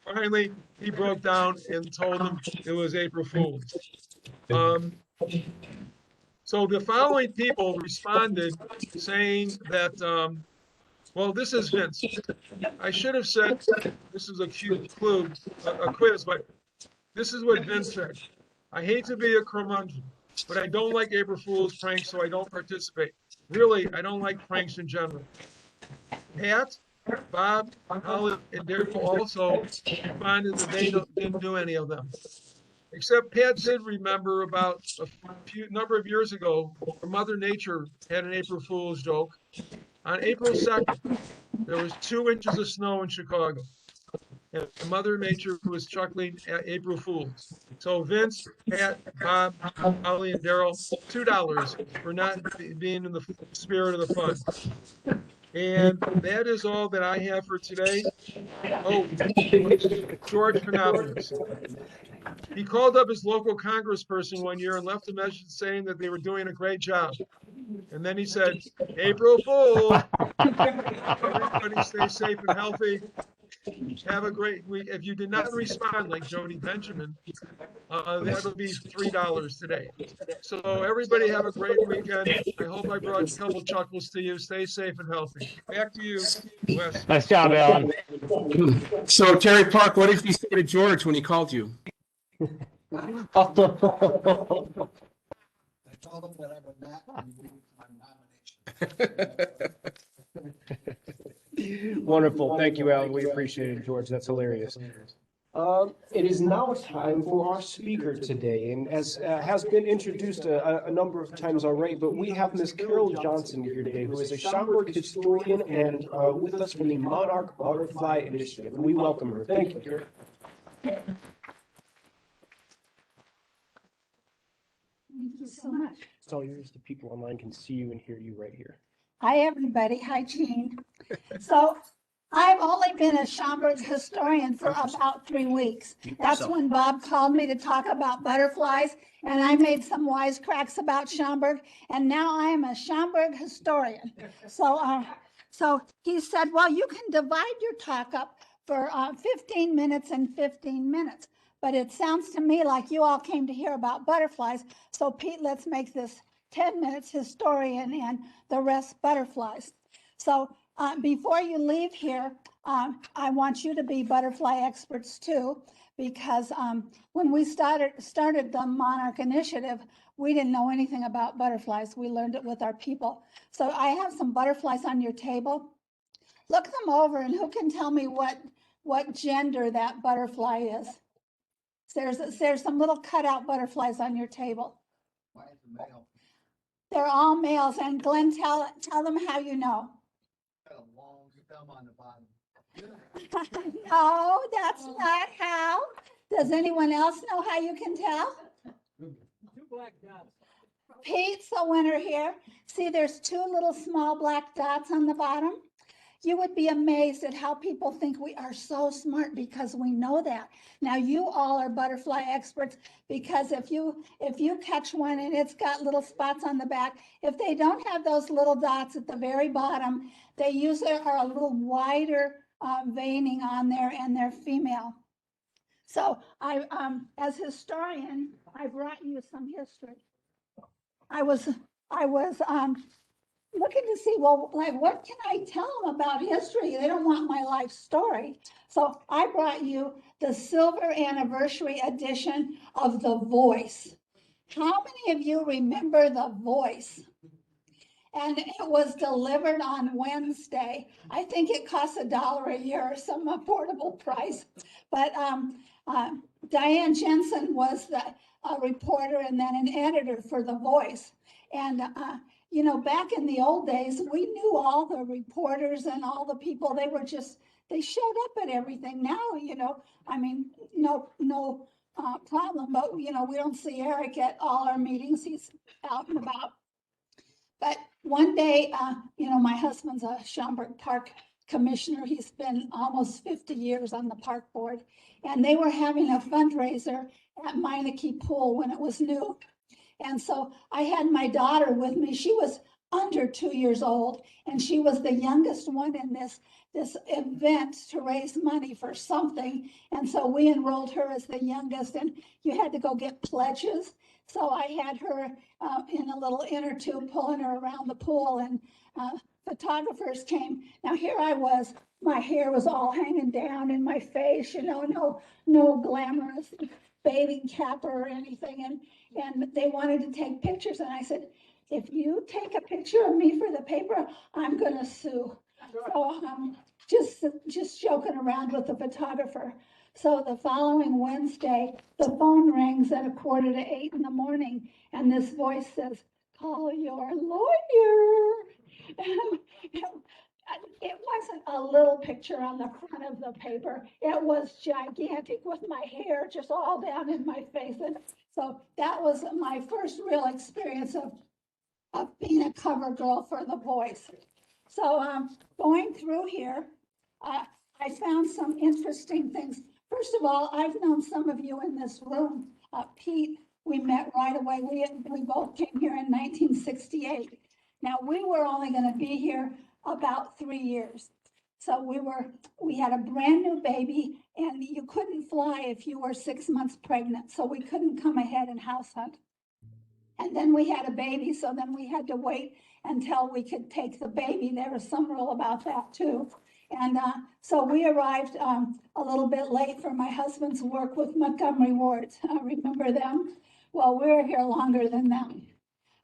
Finally, he broke down and told them it was April Fool's. So the following people responded saying that, well, this is Vince. I should have said this is a quiz, but this is what Vince said. I hate to be a curmudgeon, but I don't like April Fool's pranks, so I don't participate. Really, I don't like pranks in general. Pat, Bob, Holly, and Daryl also responded that they didn't do any of them. Except Pat did remember about a number of years ago, Mother Nature had an April Fool's joke. On April 2nd, there was 2 inches of snow in Chicago. And Mother Nature was chuckling at April Fools. So Vince, Pat, Bob, Holly, and Daryl, $2 for not being in the spirit of the fun. And that is all that I have for today. Oh, George Panopoulos. He called up his local congressperson one year and left a message saying that they were doing a great job. And then he said, April Fool. Everybody stay safe and healthy. Have a great week. If you did not respond like Jody Benjamin, that'll be $3 today. So everybody have a great weekend. I hope I brought a couple chuckles to you. Stay safe and healthy. Back to you, Wes. Nice job, Alan. So Terry Park, what did you say to George when he called you? I told him that I would not be my nomination. Wonderful. Thank you, Alan. We appreciate it, George. That's hilarious. It is now time for our speaker today, and as has been introduced a number of times already, but we have Ms. Carol Johnson here today, who is a Schaumburg historian and with us from the Monarch Butterfly Initiative. And we welcome her. Thank you, Carol. Thank you so much. It's all yours. The people online can see you and hear you right here. Hi, everybody. Hi, Jean. So I've only been a Schaumburg historian for about 3 weeks. That's when Bob called me to talk about butterflies, and I made some wisecracks about Schaumburg, and now I am a Schaumburg historian. So he said, well, you can divide your talk up for 15 minutes and 15 minutes. But it sounds to me like you all came to hear about butterflies. So Pete, let's make this 10 minutes historian and the rest butterflies. So before you leave here, I want you to be butterfly experts too, because when we started the Monarch Initiative, we didn't know anything about butterflies. We learned it with our people. So I have some butterflies on your table. Look them over, and who can tell me what gender that butterfly is? There's some little cutout butterflies on your table. They're all males. And Glenn, tell them how you know. Got a long stem on the bottom. No, that's not how. Does anyone else know how you can tell? 2 black dots. Pete's the winner here. See, there's 2 little small black dots on the bottom. You would be amazed at how people think we are so smart because we know that. Now you all are butterfly experts because if you catch one and it's got little spots on the back, if they don't have those little dots at the very bottom, they usually are a little wider veining on there and they're female. So as historian, I brought you some history. I was looking to see, well, like, what can I tell them about history? They don't want my life story. So I brought you the silver anniversary edition of The Voice. How many of you remember The Voice? And it was delivered on Wednesday. I think it costs $1 a year or some affordable price. But Diane Jensen was the reporter and then an editor for The Voice. And you know, back in the old days, we knew all the reporters and all the people. They showed up at everything. Now, you know, I mean, no problem. But, you know, we don't see Eric at all our meetings. He's out and about. But one day, you know, my husband's a Schaumburg Park commissioner. He's been almost 50 years on the park board. And they were having a fundraiser at Meineke Pool when it was new. And so I had my daughter with me. She was under 2 years old, and she was the youngest one in this event to raise money for something. And so we enrolled her as the youngest, and you had to go get pledges. So I had her in a little inner tube pulling her around the pool, and photographers came. Now here I was, my hair was all hanging down in my face, you know, no glamorous bathing cap or anything. And they wanted to take pictures. And I said, if you take a picture of me for the paper, I'm gonna sue. So just joking around with the photographer. So the following Wednesday, the phone rings at 7:45 in the morning, and this voice says, call your lawyer. It wasn't a little picture on the front of the paper. It was gigantic with my hair just all down in my face. And so that was my first real experience of being a cover girl for the Voice. So going through here, I found some interesting things. First of all, I've known some of you in this room. Pete, we met right away. We both came here in 1968. Now we were only going to be here about 3 years. So we had a brand new baby, and you couldn't fly if you were 6 months pregnant. So we couldn't come ahead and house hunt. And then we had a baby, so then we had to wait until we could take the baby. There was some rule about that too. And so we arrived a little bit late for my husband's work with Montgomery Wards. Remember them? Well, we were here longer than them.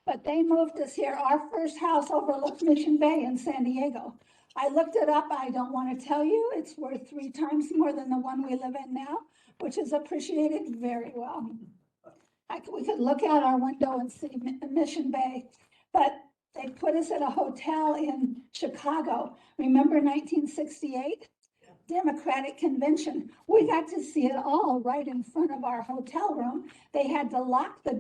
But they moved us here. Our first house overlooked Mission Bay in San Diego. I looked it up. I don't want to tell you. It's worth 3 times more than the one we live in now, which is appreciated very well. We could look out our window and see Mission Bay, but they put us at a hotel in Chicago. Remember 1968? Democratic Convention. We got to see it all right in front of our hotel room. They had to lock the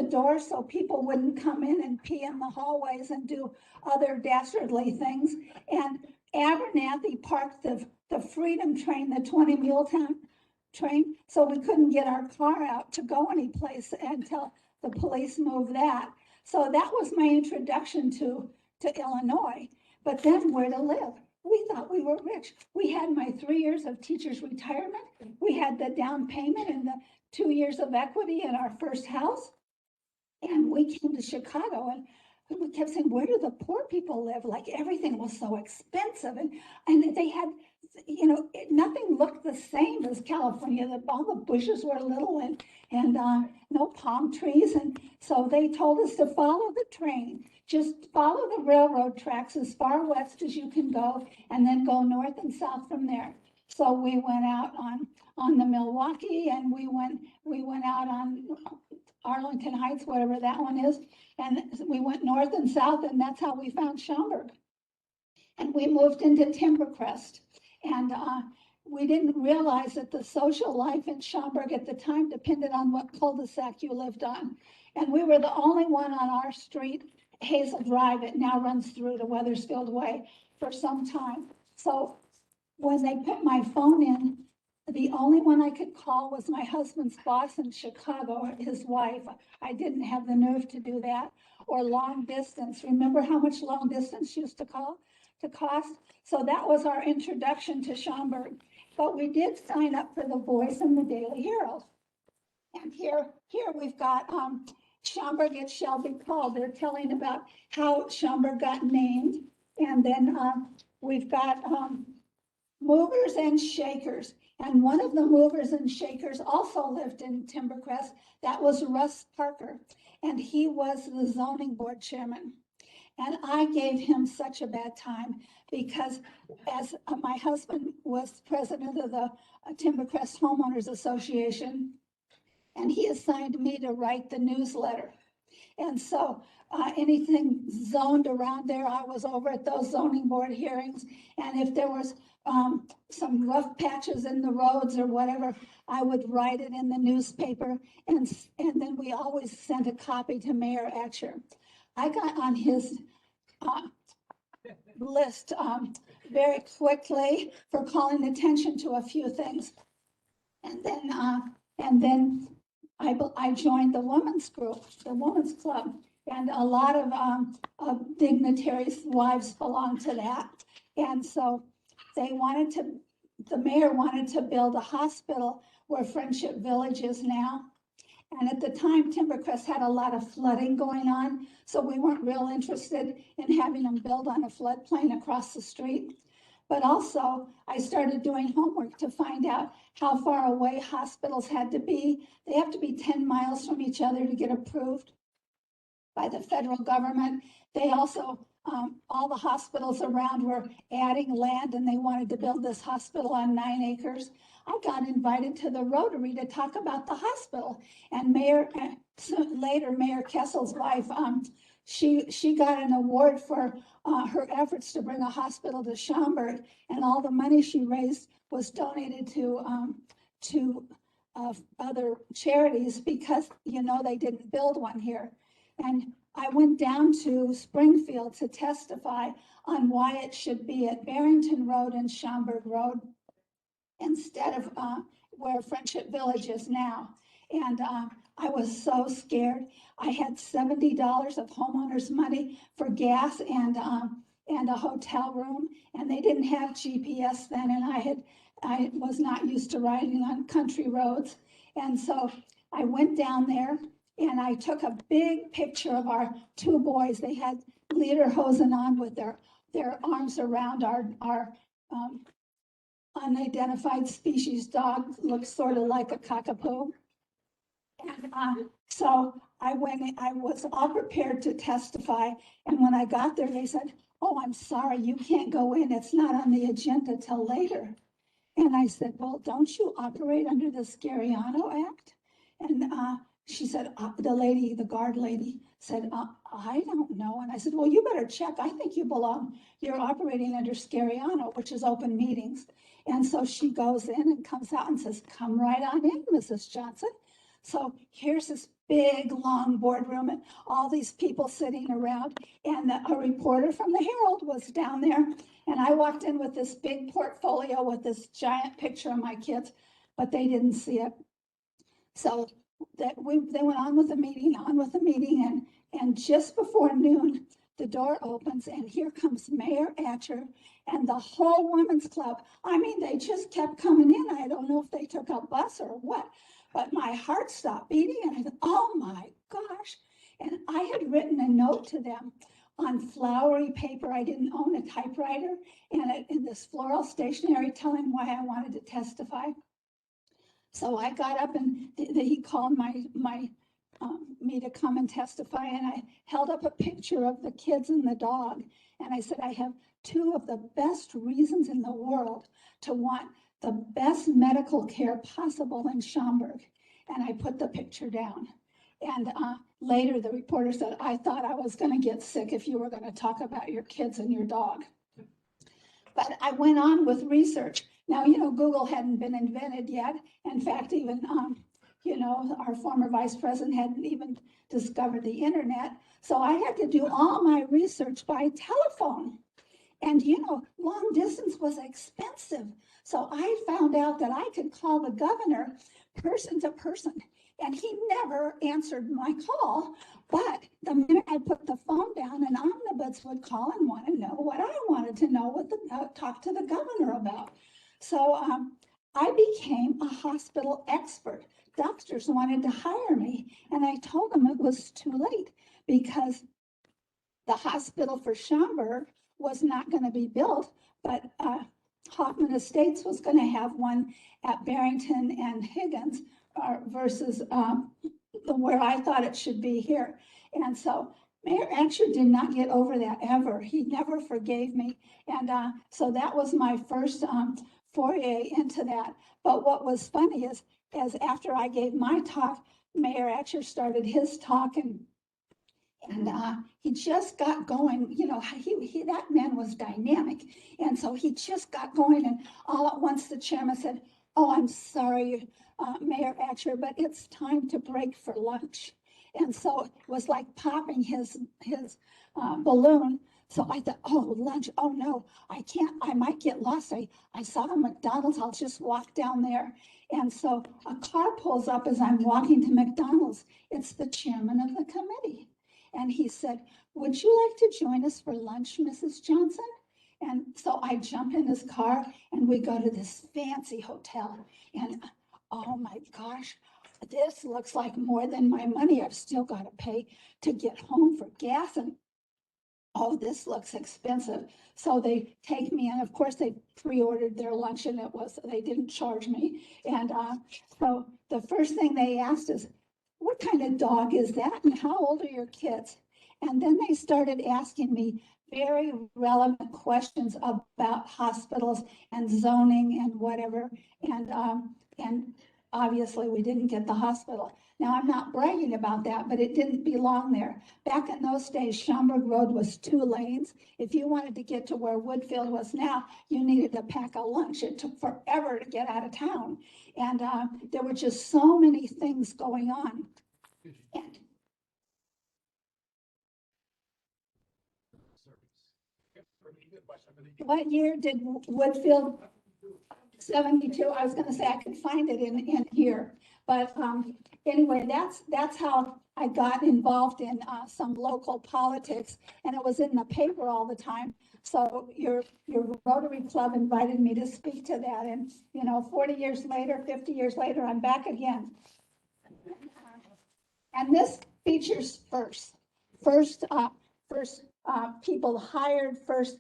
door so people wouldn't come in and pee in the hallways and do other dastardly things. And Abernathy parked the Freedom train, the 20 Muletown train, so we couldn't get our car out to go anyplace until the police moved that. So that was my introduction to Illinois. But then where to live? We thought we were rich. We had my 3 years of teacher's retirement. We had the down payment and the 2 years of equity in our first house. And we came to Chicago, and we kept saying, where do the poor people live? Like everything was so expensive. And they had, nothing looked the same as California. All the bushes were little and no palm trees. And so they told us to follow the train. Just follow the railroad tracks as far west as you can go, and then go north and south from there. So we went out on the Milwaukee, and we went out on Arlington Heights, whatever that one is. And we went north and south, and that's how we found Schaumburg. And we moved into Timbercrest. And we didn't realize that the social life in Schaumburg at the time depended on what cul-de-sac you lived on. And we were the only one on our street, Hazel Drive. It now runs through to Weathersfield Way for some time. So when they put my phone in, the only one I could call was my husband's boss in Chicago, his wife. I didn't have the nerve to do that. Or long distance. Remember how much long distance used to cost? So that was our introduction to Schaumburg. But we did sign up for the Voice and the Daily Herald. And here we've got Schaumburg, It Shall Be Called. They're telling about how Schaumburg got named. And then we've got movers and shakers. And one of the movers and shakers also lived in Timbercrest. That was Russ Parker. And he was the zoning board chairman. And I gave him such a bad time because as my husband was president of the Timbercrest Homeowners Association, and he assigned me to write the newsletter. And so anything zoned around there, I was over at those zoning board hearings. And if there was some rough patches in the roads or whatever, I would write it in the newspaper. And then we always sent a copy to Mayor Etcher. I got on his list very quickly for calling attention to a few things. And then I joined the women's group, the women's club, and a lot of dignitaries' wives belong to that. And so the mayor wanted to build a hospital where Friendship Village is now. And at the time, Timbercrest had a lot of flooding going on, so we weren't real interested in having them build on a floodplain across the street. But also, I started doing homework to find out how far away hospitals had to be. They have to be 10 miles from each other to get approved by the federal government. They also, all the hospitals around were adding land, and they wanted to build this hospital on 9 acres. I got invited to the Rotary to talk about the hospital, and later Mayor Kessel's wife, she got an award for her efforts to bring a hospital to Schaumburg, and all the money she raised was donated to other charities because, you know, they didn't build one here. And I went down to Springfield to testify on why it should be at Barrington Road and Schaumburg Road instead of where Friendship Village is now. And I was so scared. I had $70 of homeowners' money for gas and a hotel room, and they didn't have GPS then, and I was not used to riding on country roads. And so I went down there and I took a big picture of our 2 boys. They had lederhosen on with their arms around our unidentified species dog, looks sort of like a cockapoo. And so I was all prepared to testify. And when I got there, they said, "Oh, I'm sorry, you can't go in. It's not on the agenda till later." And I said, "Well, don't you operate under the Scariano Act?" And she said, the guard lady said, "I don't know." And I said, "Well, you better check. I think you're operating under Scariano, which is open meetings." And so she goes in and comes out and says, "Come right on in, Mrs. Johnson." So here's this big, long boardroom and all these people sitting around. And a reporter from the Herald was down there. And I walked in with this big portfolio with this giant picture of my kids, but they didn't see it. So they went on with the meeting, and just before noon, the door opens and here comes Mayor Atcher and the whole women's club. I mean, they just kept coming in. I don't know if they took a bus or what, but my heart stopped beating and I thought, oh my gosh. And I had written a note to them on flowery paper. I didn't own a typewriter, and in this floral stationery telling why I wanted to testify. So I got up and he called me to come and testify, and I held up a picture of the kids and the dog. And I said, I have 2 of the best reasons in the world to want the best medical care possible in Schaumburg. And I put the picture down. And later the reporter said, "I thought I was going to get sick if you were going to talk about your kids and your dog." But I went on with research. Now, you know, Google hadn't been invented yet. In fact, even, you know, our former vice president hadn't even discovered the internet. So I had to do all my research by telephone. And, you know, long distance was expensive. So I found out that I could call the governor person to person. And he never answered my call. But the minute I put the phone down, an omnibus would call and want to know what I wanted to know, talk to the governor about. So I became a hospital expert. Doctors wanted to hire me, and I told them it was too late because the hospital for Schaumburg was not going to be built, but Hoffman Estates was going to have one at Barrington and Higgins versus where I thought it should be here. And so Mayor Atcher did not get over that ever. He never forgave me. And so that was my first foray into that. But what was funny is after I gave my talk, Mayor Atcher started his talk, and he just got going. You know, that man was dynamic. And so he just got going, and all at once the chairman said, "Oh, I'm sorry, Mayor Atcher, but it's time to break for lunch." And so it was like popping his balloon. So I thought, oh, lunch, oh no, I might get lost. I saw a McDonald's, I'll just walk down there. And so a car pulls up as I'm walking to McDonald's. It's the chairman of the committee. And he said, would you like to join us for lunch, Mrs. Johnson? And so I jump in his car and we go to this fancy hotel. And oh my gosh, this looks like more than my money I've still got to pay to get home for gas. And oh, this looks expensive. So they take me in. Of course, they pre-ordered their lunch and they didn't charge me. And so the first thing they asked is, what kind of dog is that? And how old are your kids? And then they started asking me very relevant questions about hospitals and zoning and whatever. And obviously we didn't get the hospital. Now, I'm not bragging about that, but it didn't belong there. Back in those days, Schaumburg Road was 2 lanes. If you wanted to get to where Woodfield was now, you needed to pack a lunch. It took forever to get out of town. And there were just so many things going on. And what year did Woodfield? 72. I was going to say I could find it in here, but anyway, that's how I got involved in some local politics, and it was in the paper all the time. So your Rotary Club invited me to speak to that, and 40 years later, 50 years later, I'm back again. And this features first people hired, first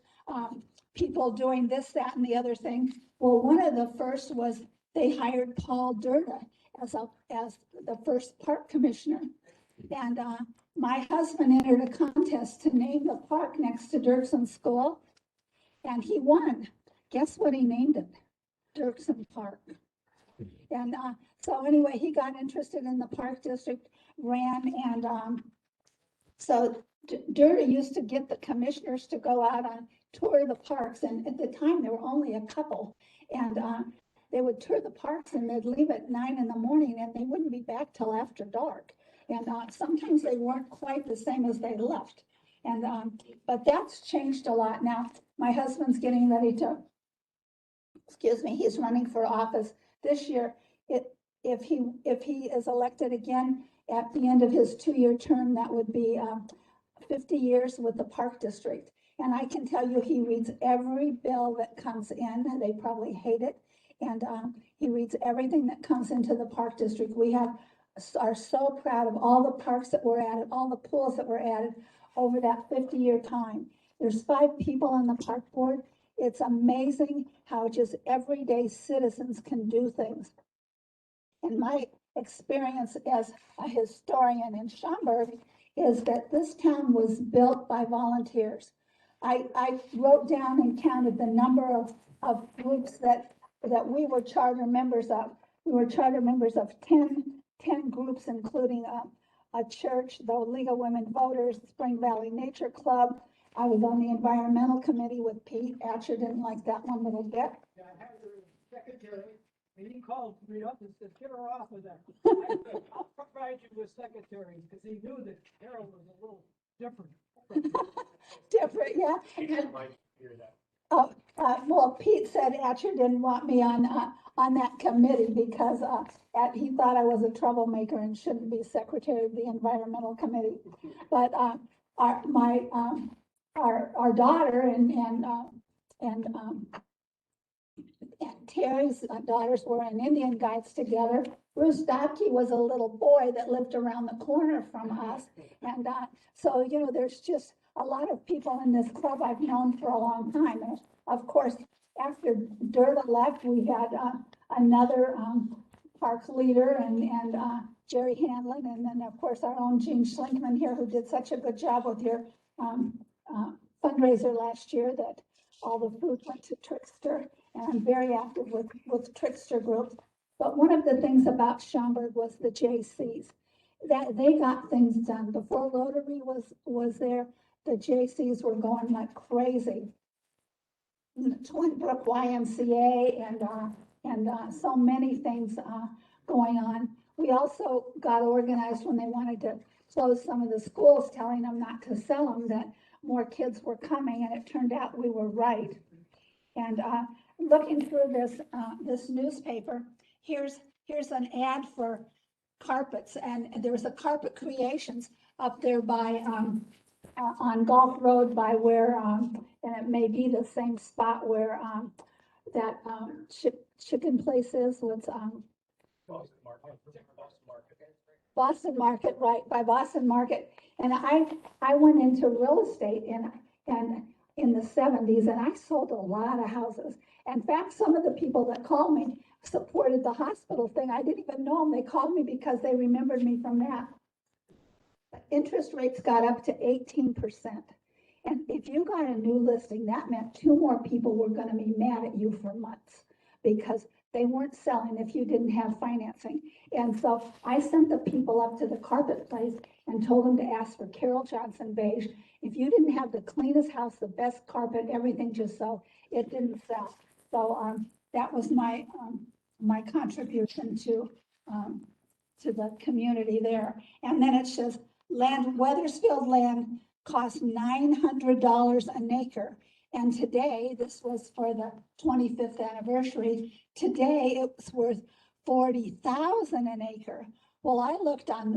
people doing this, that, and the other thing. Well, one of the first was they hired Paul Durda as the first park commissioner. And my husband entered a contest to name the park next to Dirksen School, and he won. Guess what he named it? Dirksen Park. And so anyway, he got interested in the park district, ran, and so Durda used to get the commissioners to go out on tour the parks, and at the time there were only a couple, and they would tour the parks and they'd leave at 9 in the morning and they wouldn't be back till after dark. And sometimes they weren't quite the same as they left. And but that's changed a lot now. My husband's getting ready to, he's running for office this year. If he is elected again at the end of his 2-year term, that would be 50 years with the park district. And I can tell you, he reads every bill that comes in. They probably hate it. And he reads everything that comes into the park district. We are so proud of all the parks that were added, all the pools that were added over that 50-year time. There's 5 people on the park board. It's amazing how just everyday citizens can do things. And my experience as a historian in Schaumburg is that this town was built by volunteers. I wrote down and counted the number of groups that we were charter members of. We were charter members of 10 groups, including a church, the League of Women Voters, Spring Valley Nature Club. I was on the environmental committee with Pete. Atcher didn't like that one little bit. Yeah, I have your secretary. He called me up and said, "Get her off of that." I'll provide you with secretaries, because he knew that Carol was a little different. Different, yeah. Well, Pete said Atcher didn't want me on that committee because he thought I was a troublemaker and shouldn't be secretary of the environmental committee. But our daughter and Terry's daughters were in Indian Guides together. Bruce Dotke was a little boy that lived around the corner from us. And so, there's just a lot of people in this club I've known for a long time. And of course, after Durda left, we had another park leader and Jerry Hanlon. And then, of course, our own Gene Schlinkman here, who did such a good job with your fundraiser last year that all the food went to Trickster. And I'm very active with Trickster groups. But one of the things about Schaumburg was the JCs, that they got things done. Before Rotary was there, the JCs were going like crazy. The Twin Brook YMCA and so many things going on. We also got organized when they wanted to closed some of the schools, telling them not to sell them, that more kids were coming, and it turned out we were right. And looking through this newspaper, here's an ad for carpets, and there was a Carpet Creations up there by on Gulf Road by where, and it may be the same spot where that chicken place is. What's Boston Market, right, by Boston Market. And I went into real estate and in the 70s, and I sold a lot of houses. In fact, some of the people that called me supported the hospital thing. I didn't even know them. They called me because they remembered me from that. Interest rates got up to 18%. And if you got a new listing, that meant 2 more people were going to be mad at you for months because they weren't selling if you didn't have financing. And so I sent the people up to the carpet place and told them to ask for Carol Johnson beige. If you didn't have the cleanest house, the best carpet, everything just so, it didn't sell. So that was my my contribution to the community there. And then it says Weathersfield land costs $900 an acre. And today, this was for the 25th anniversary, today it was worth $40,000 an acre. Well, I looked on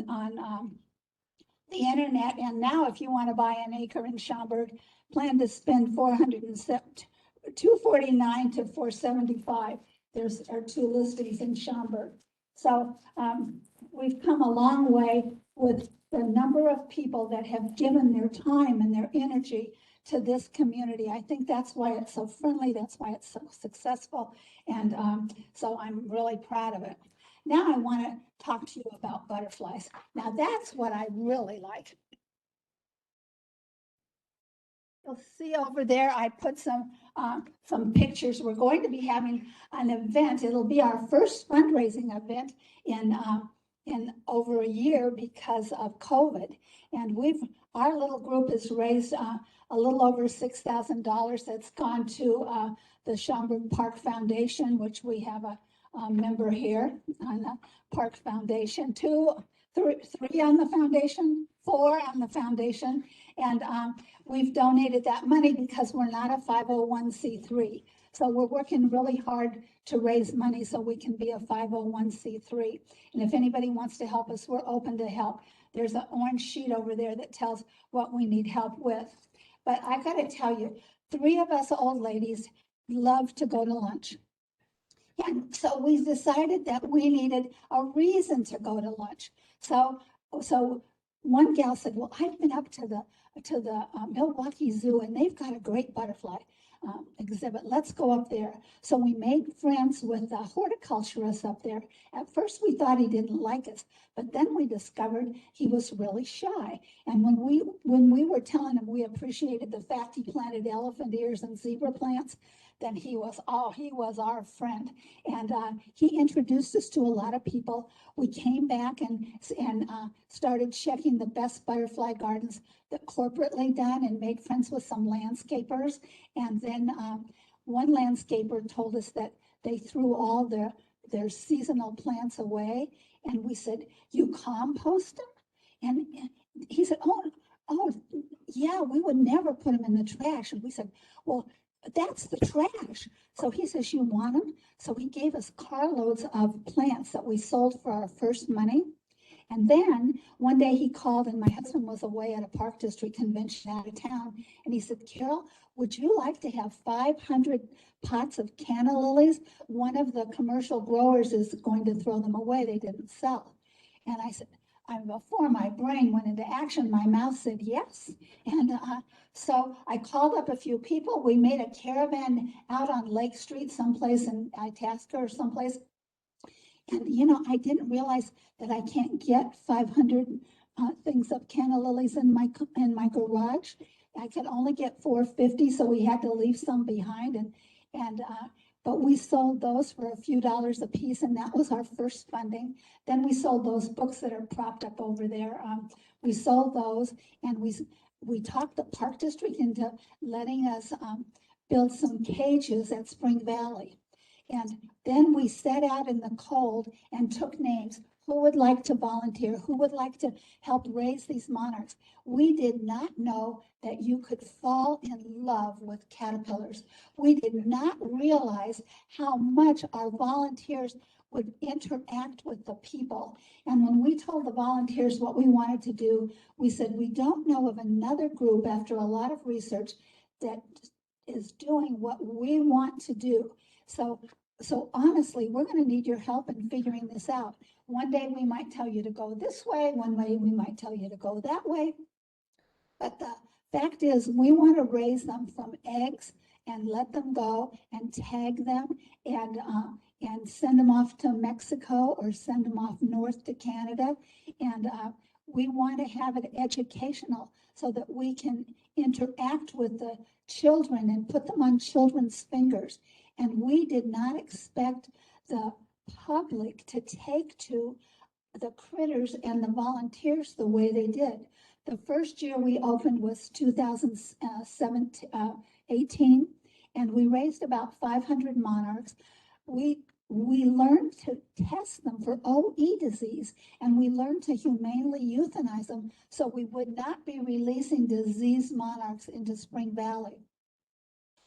the internet, and now if you want to buy an acre in Schaumburg, plan to spend $249 to $475. There's our 2 listings in Schaumburg. So we've come a long way with the number of people that have given their time and their energy to this community. I think that's why it's so friendly. That's why it's so successful. And so I'm really proud of it. Now I want to talk to you about butterflies. Now that's what I really like. You'll see over there, I put some pictures. We're going to be having an event. It'll be our first fundraising event in over a year because of COVID. And our little group has raised a little over $6,000 that's gone to the Schaumburg Park Foundation, which we have a member here on the Park Foundation, 3 on the foundation, 4 on the foundation. And we've donated that money because we're not a 501c3. So we're working really hard to raise money so we can be a 501c3. And if anybody wants to help us, we're open to help. There's an orange sheet over there that tells what we need help with. But I got to tell you, 3 of us old ladies love to go to lunch. And so we decided that we needed a reason to go to lunch. So one gal said, well, I've been up to the Milwaukee Zoo, and they've got a great butterfly exhibit. Let's go up there. So we made friends with the horticulturist up there. At first we thought he didn't like us, but then we discovered he was really shy. And when we were telling him we appreciated the fact he planted elephant ears and zebra plants, then he was our friend. And he introduced us to a lot of people. We came back and started checking the best butterfly gardens that corporately done and made friends with some landscapers. And then one landscaper told us that they threw all their seasonal plants away. And we said, you compost them? And he said, oh, yeah, we would never put them in the trash. And we said, well, that's the trash. So he says, you want them? So he gave us carloads of plants that we sold for our first money. And then one day he called, and my husband was away at a Park District convention out of town. And he said, Carol, would you like to have 500 pots of canna lilies? One of the commercial growers is going to throw them away. They didn't sell. And I said, before my brain went into action, my mouth said yes. And so I called up a few people. We made a caravan out on Lake Street, someplace in Itasca or someplace. And, I didn't realize that I can't get 500 things of canna lilies in my garage. I could only get 450, so we had to leave some behind. But we sold those for a few dollars a piece, and that was our first funding. Then we sold those books that are propped up over there. We sold those, and we talked the Park District into letting us build some cages at Spring Valley. And then we set out in the cold and took names. who would like to volunteer, who would like to help raise these monarchs. We did not know that you could fall in love with caterpillars. We did not realize how much our volunteers would interact with the people. And when we told the volunteers what we wanted to do, we said, we don't know of another group after a lot of research that is doing what we want to do. So honestly, we're going to need your help in figuring this out. One day we might tell you to go this way, one way we might tell you to go that way. But the fact is, we want to raise them from eggs and let them go and tag them and send them off to Mexico or send them off north to Canada. And we want to have it educational so that we can interact with the children and put them on children's fingers. And we did not expect the public to take to the critters and the volunteers the way they did. The first year we opened was 2018, and we raised about 500 monarchs. We learned to test them for OE disease, and we learned to humanely euthanize them so we would not be releasing diseased monarchs into Spring Valley.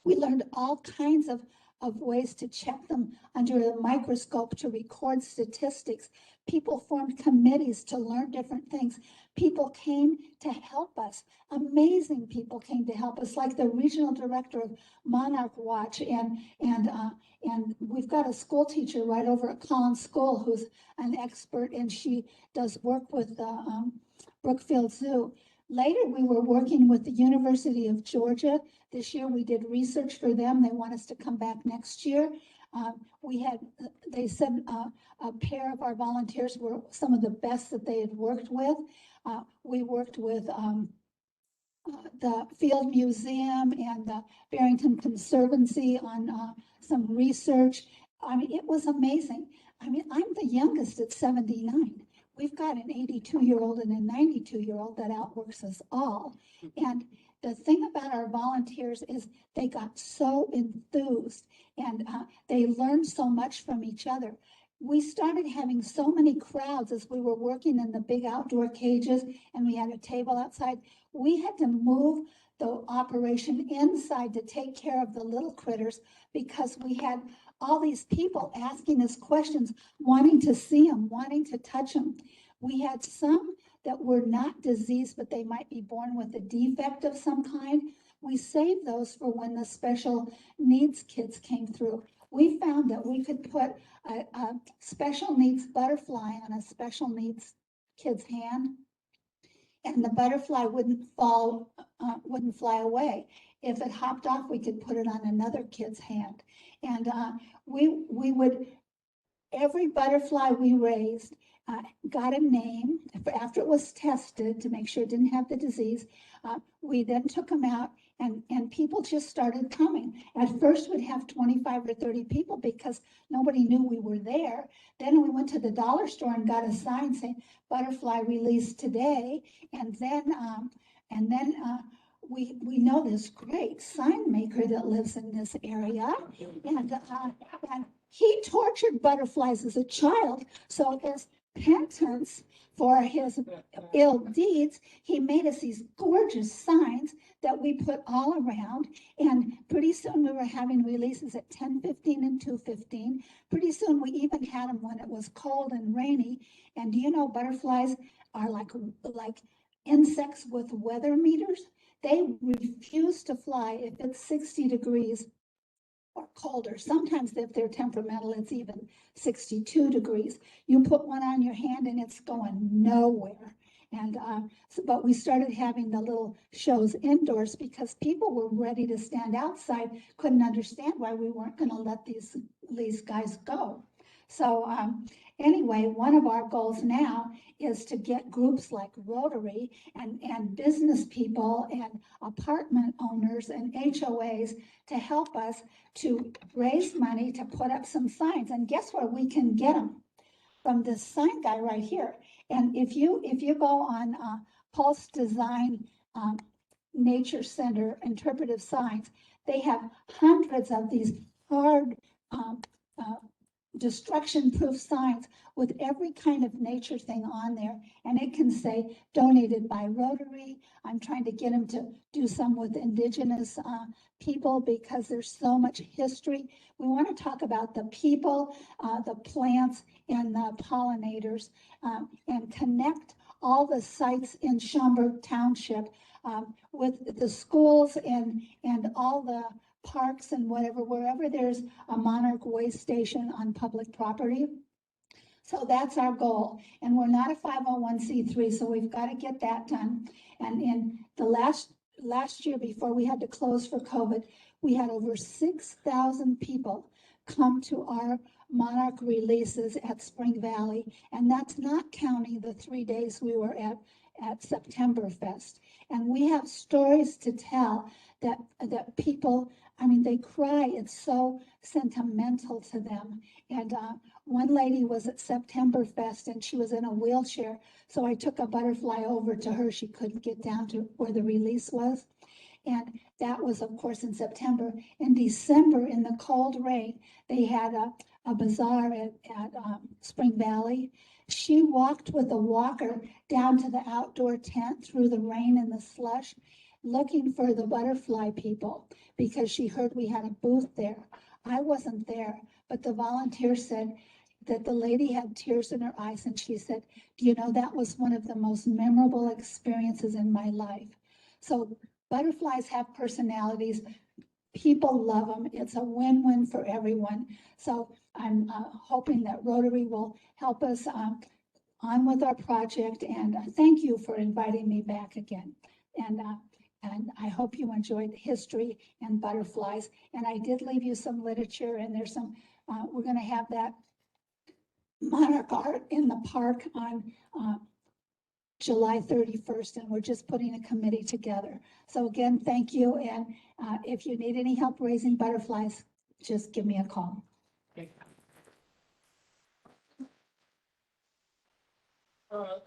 We learned all kinds of ways to check them under a microscope to record statistics. People formed committees to learn different things. People came to help us. Amazing people came to help us, like the regional director of Monarch Watch, and we've got a school teacher right over at Collins School who's an expert, and she does work with the Brookfield Zoo. Later, we were working with the University of Georgia. This year, we did research for them. They want us to come back next year. They said a pair of our volunteers were some of the best that they had worked with. We worked with the Field Museum and the Barrington Conservancy on some research. I mean, it was amazing. I mean, I'm the youngest at 79. We've got an 82-year-old and a 92-year-old that outworks us all. And the thing about our volunteers is they got so enthused and they learned so much from each other. We started having so many crowds as we were working in the big outdoor cages and we had a table outside. We had to move the operation inside to take care of the little critters because we had all these people asking us questions, wanting to see them, wanting to touch them. We had some that were not diseased, but they might be born with a defect of some kind. We saved those for when the special needs kids came through. We found that we could put a special needs butterfly on a special needs kid's hand, and the butterfly wouldn't fly away. If it hopped off, we could put it on another kid's hand. And every butterfly we raised got a name after it was tested to make sure it didn't have the disease. We then took them out and people just started coming. At first we'd have 25 or 30 people because nobody knew we were there. Then we went to the dollar store and got a sign saying butterfly released today. And then we know this great sign maker that lives in this area, and he tortured butterflies as a child. So as penance for his ill deeds, he made us these gorgeous signs that we put all around. And pretty soon we were having releases at 10:15 and 2:15. Pretty soon we even had them when it was cold and rainy. And do you know butterflies are like insects with weather meters? They refuse to fly if it's 60 degrees or colder. Sometimes if they're temperamental, it's even 62 degrees. You put one on your hand and it's going nowhere. And but we started having the little shows indoors because people were ready to stand outside, couldn't understand why we weren't going to let these guys go. So anyway, one of our goals now is to get groups like Rotary and business people and apartment owners and HOAs to help us to raise money to put up some signs. And guess where we can get them? From this sign guy right here. And if you go on Pulse Design Nature Center Interpretive Signs, they have hundreds of these hard destruction-proof signs with every kind of nature thing on there. And it can say donated by Rotary. I'm trying to get them to do some with indigenous people because there's so much history. We want to talk about the people, the plants, and the pollinators, and connect all the sites in Schaumburg Township with the schools and all the parks and whatever, wherever there's a Monarch Way station on public property. So that's our goal. And we're not a 501c3, so we've got to get that done. And in the last year before we had to close for COVID, we had over 6,000 people come to our Monarch releases at Spring Valley. And that's not counting the 3 days we were at Septemberfest. And we have stories to tell that people, I mean, they cry. It's so sentimental to them. And one lady was at Septemberfest and she was in a wheelchair. So I took a butterfly over to her. She couldn't get down to where the release was. And that was, of course, in September. In December, in the cold rain, they had a bazaar at Spring Valley. She walked with a walker down to the outdoor tent through the rain and the slush, looking for the butterfly people because she heard we had a booth there. I wasn't there, but the volunteer said that the lady had tears in her eyes and she said, do you know, that was one of the most memorable experiences in my life. So butterflies have personalities. People love them. It's a win-win for everyone. So I'm hoping that Rotary will help us on with our project. And thank you for inviting me back again. And I hope you enjoyed history and butterflies. And I did leave you some literature, and there's some, we're going to have that monarch art in the park on July 31st, and we're just putting a committee together. So again, thank you. And if you need any help raising butterflies, just give me a call.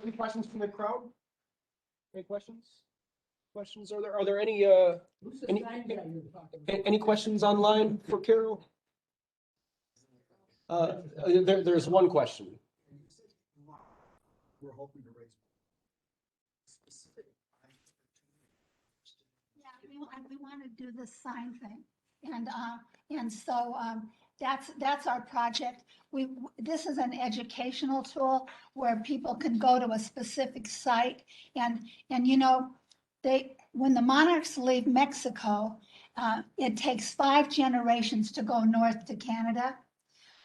Any questions from the crowd? Any questions? Are there any questions online for Carol? There's one question. We're hoping to raise specific. Yeah, we want to do this sign thing. And so that's our project. This is an educational tool where people can go to a specific site and you know, when the monarchs leave Mexico, it takes 5 generations to go north to Canada.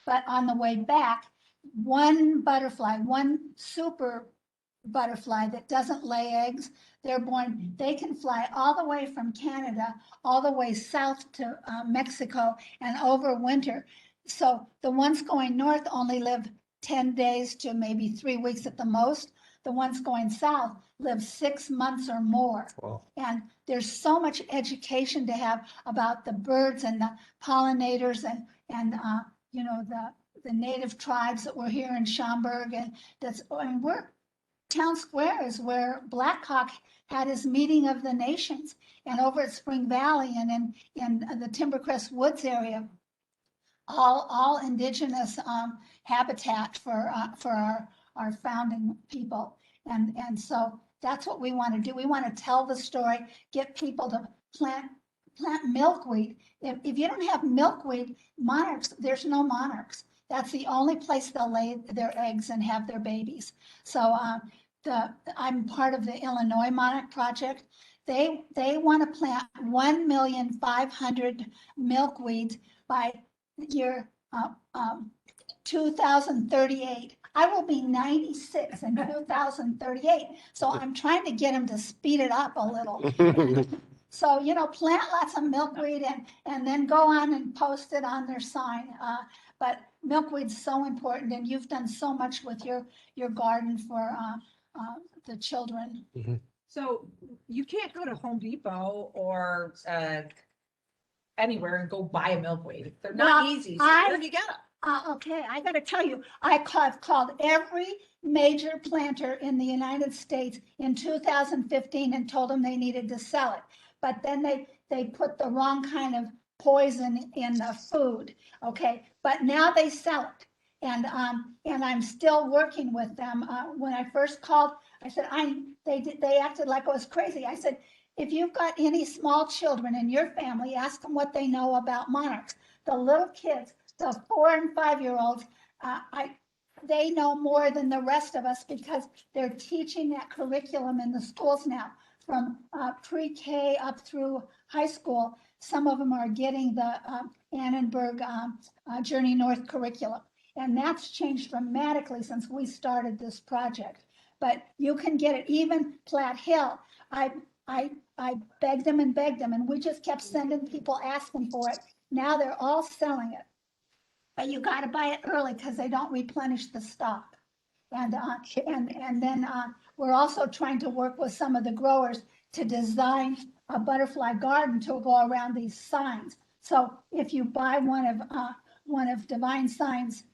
But on the way back, one butterfly, one super butterfly that doesn't lay eggs, they're born, they can fly all the way from Canada, all the way south to Mexico and overwinter. So the ones going north only live 10 days to maybe 3 weeks at the most. The ones going south live 6 months or more. Wow. And there's so much education to have about the birds and the pollinators and you know, the native tribes that were here in Schaumburg. And Town Square is where Black Hawk had his meeting of the nations, and over at Spring Valley and in the Timbercrest Woods area, all indigenous habitat for our founding people. And so that's what we want to do. We want to tell the story, get people to plant milkweed. If you don't have milkweed, monarchs, there's no monarchs. That's the only place they'll lay their eggs and have their babies. So I'm part of the Illinois Monarch Project. They want to plant 1,500,000 milkweeds by year 2038. I will be 96 in 2038. So I'm trying to get them to speed it up a little. So, you know, plant lots of milkweed and then go on and post it on their sign. But milkweed's so important, and you've done so much with your garden for the children. Mm-hmm. So you can't go to Home Depot or anywhere and go buy a milkweed. They're not easy. So where do you get them? Okay, I got to tell you, I've called every major planter in the United States in 2015 and told them they needed to sell it. But then they put the wrong kind of poison in the food. Okay, but now they sell it. And I'm still working with them. When I first called, I said, they acted like I was crazy. I said, if you've got any small children in your family, ask them what they know about monarchs. The little kids, the 4 and 5-year-olds, they know more than the rest of us because they're teaching that curriculum in the schools now, from pre-K up through high school. Some of them are getting the Annenberg Journey North curriculum. And that's changed dramatically since we started this project. But you can get it, even Platte Hill. I begged them, and we just kept sending people asking for it. Now they're all selling it. But you got to buy it early because they don't replenish the stock. And then we're also trying to work with some of the growers to design a butterfly garden to go around these signs. So if you buy one of Divine Signs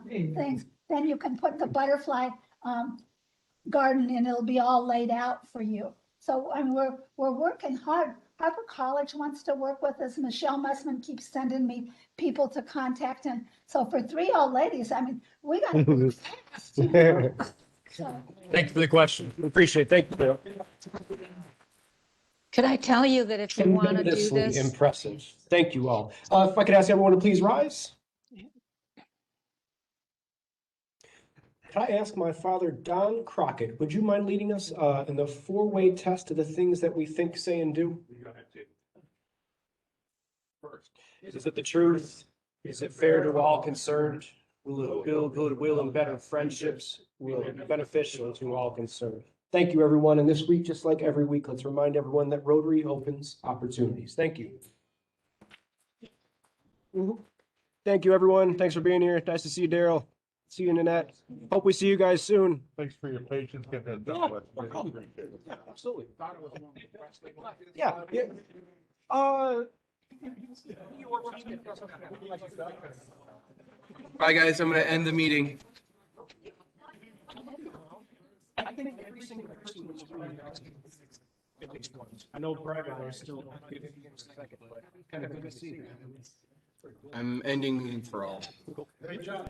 things, then you can put the butterfly garden and it'll be all laid out for you. So we're working hard. Harper College wants to work with us. Michelle Mussman keeps sending me people to contact. And so for 3 old ladies, I mean, we got to move fast. So, Thank you for the question. Appreciate it. Thank you, Bill. Could I tell you that if you want to do Tremendously this, impressive. Thank you all. If I could ask everyone to please rise. Could I ask my father, Don Crockett, would you mind leading us in the 4-way test of the things that we think, say, and do? First, is it the truth? Is it fair to all concerned? Will it build goodwill and better friendships? Will it be beneficial to all concerned? Thank you, everyone. And this week, just like every week, let's remind everyone that Rotary opens opportunities. Thank you. Thank you, everyone. Thanks for being here. Nice to see you, Daryl. See you, Nanette. Hope we see you guys soon. Thanks for your patience getting that done. Yeah, absolutely. Yeah, yeah. Bye, guys. I'm going to end the meeting. I think every single person was at least once. I know Brad and I are still giving him a second, but kind of good to see you. I'm ending meeting for all. Great job.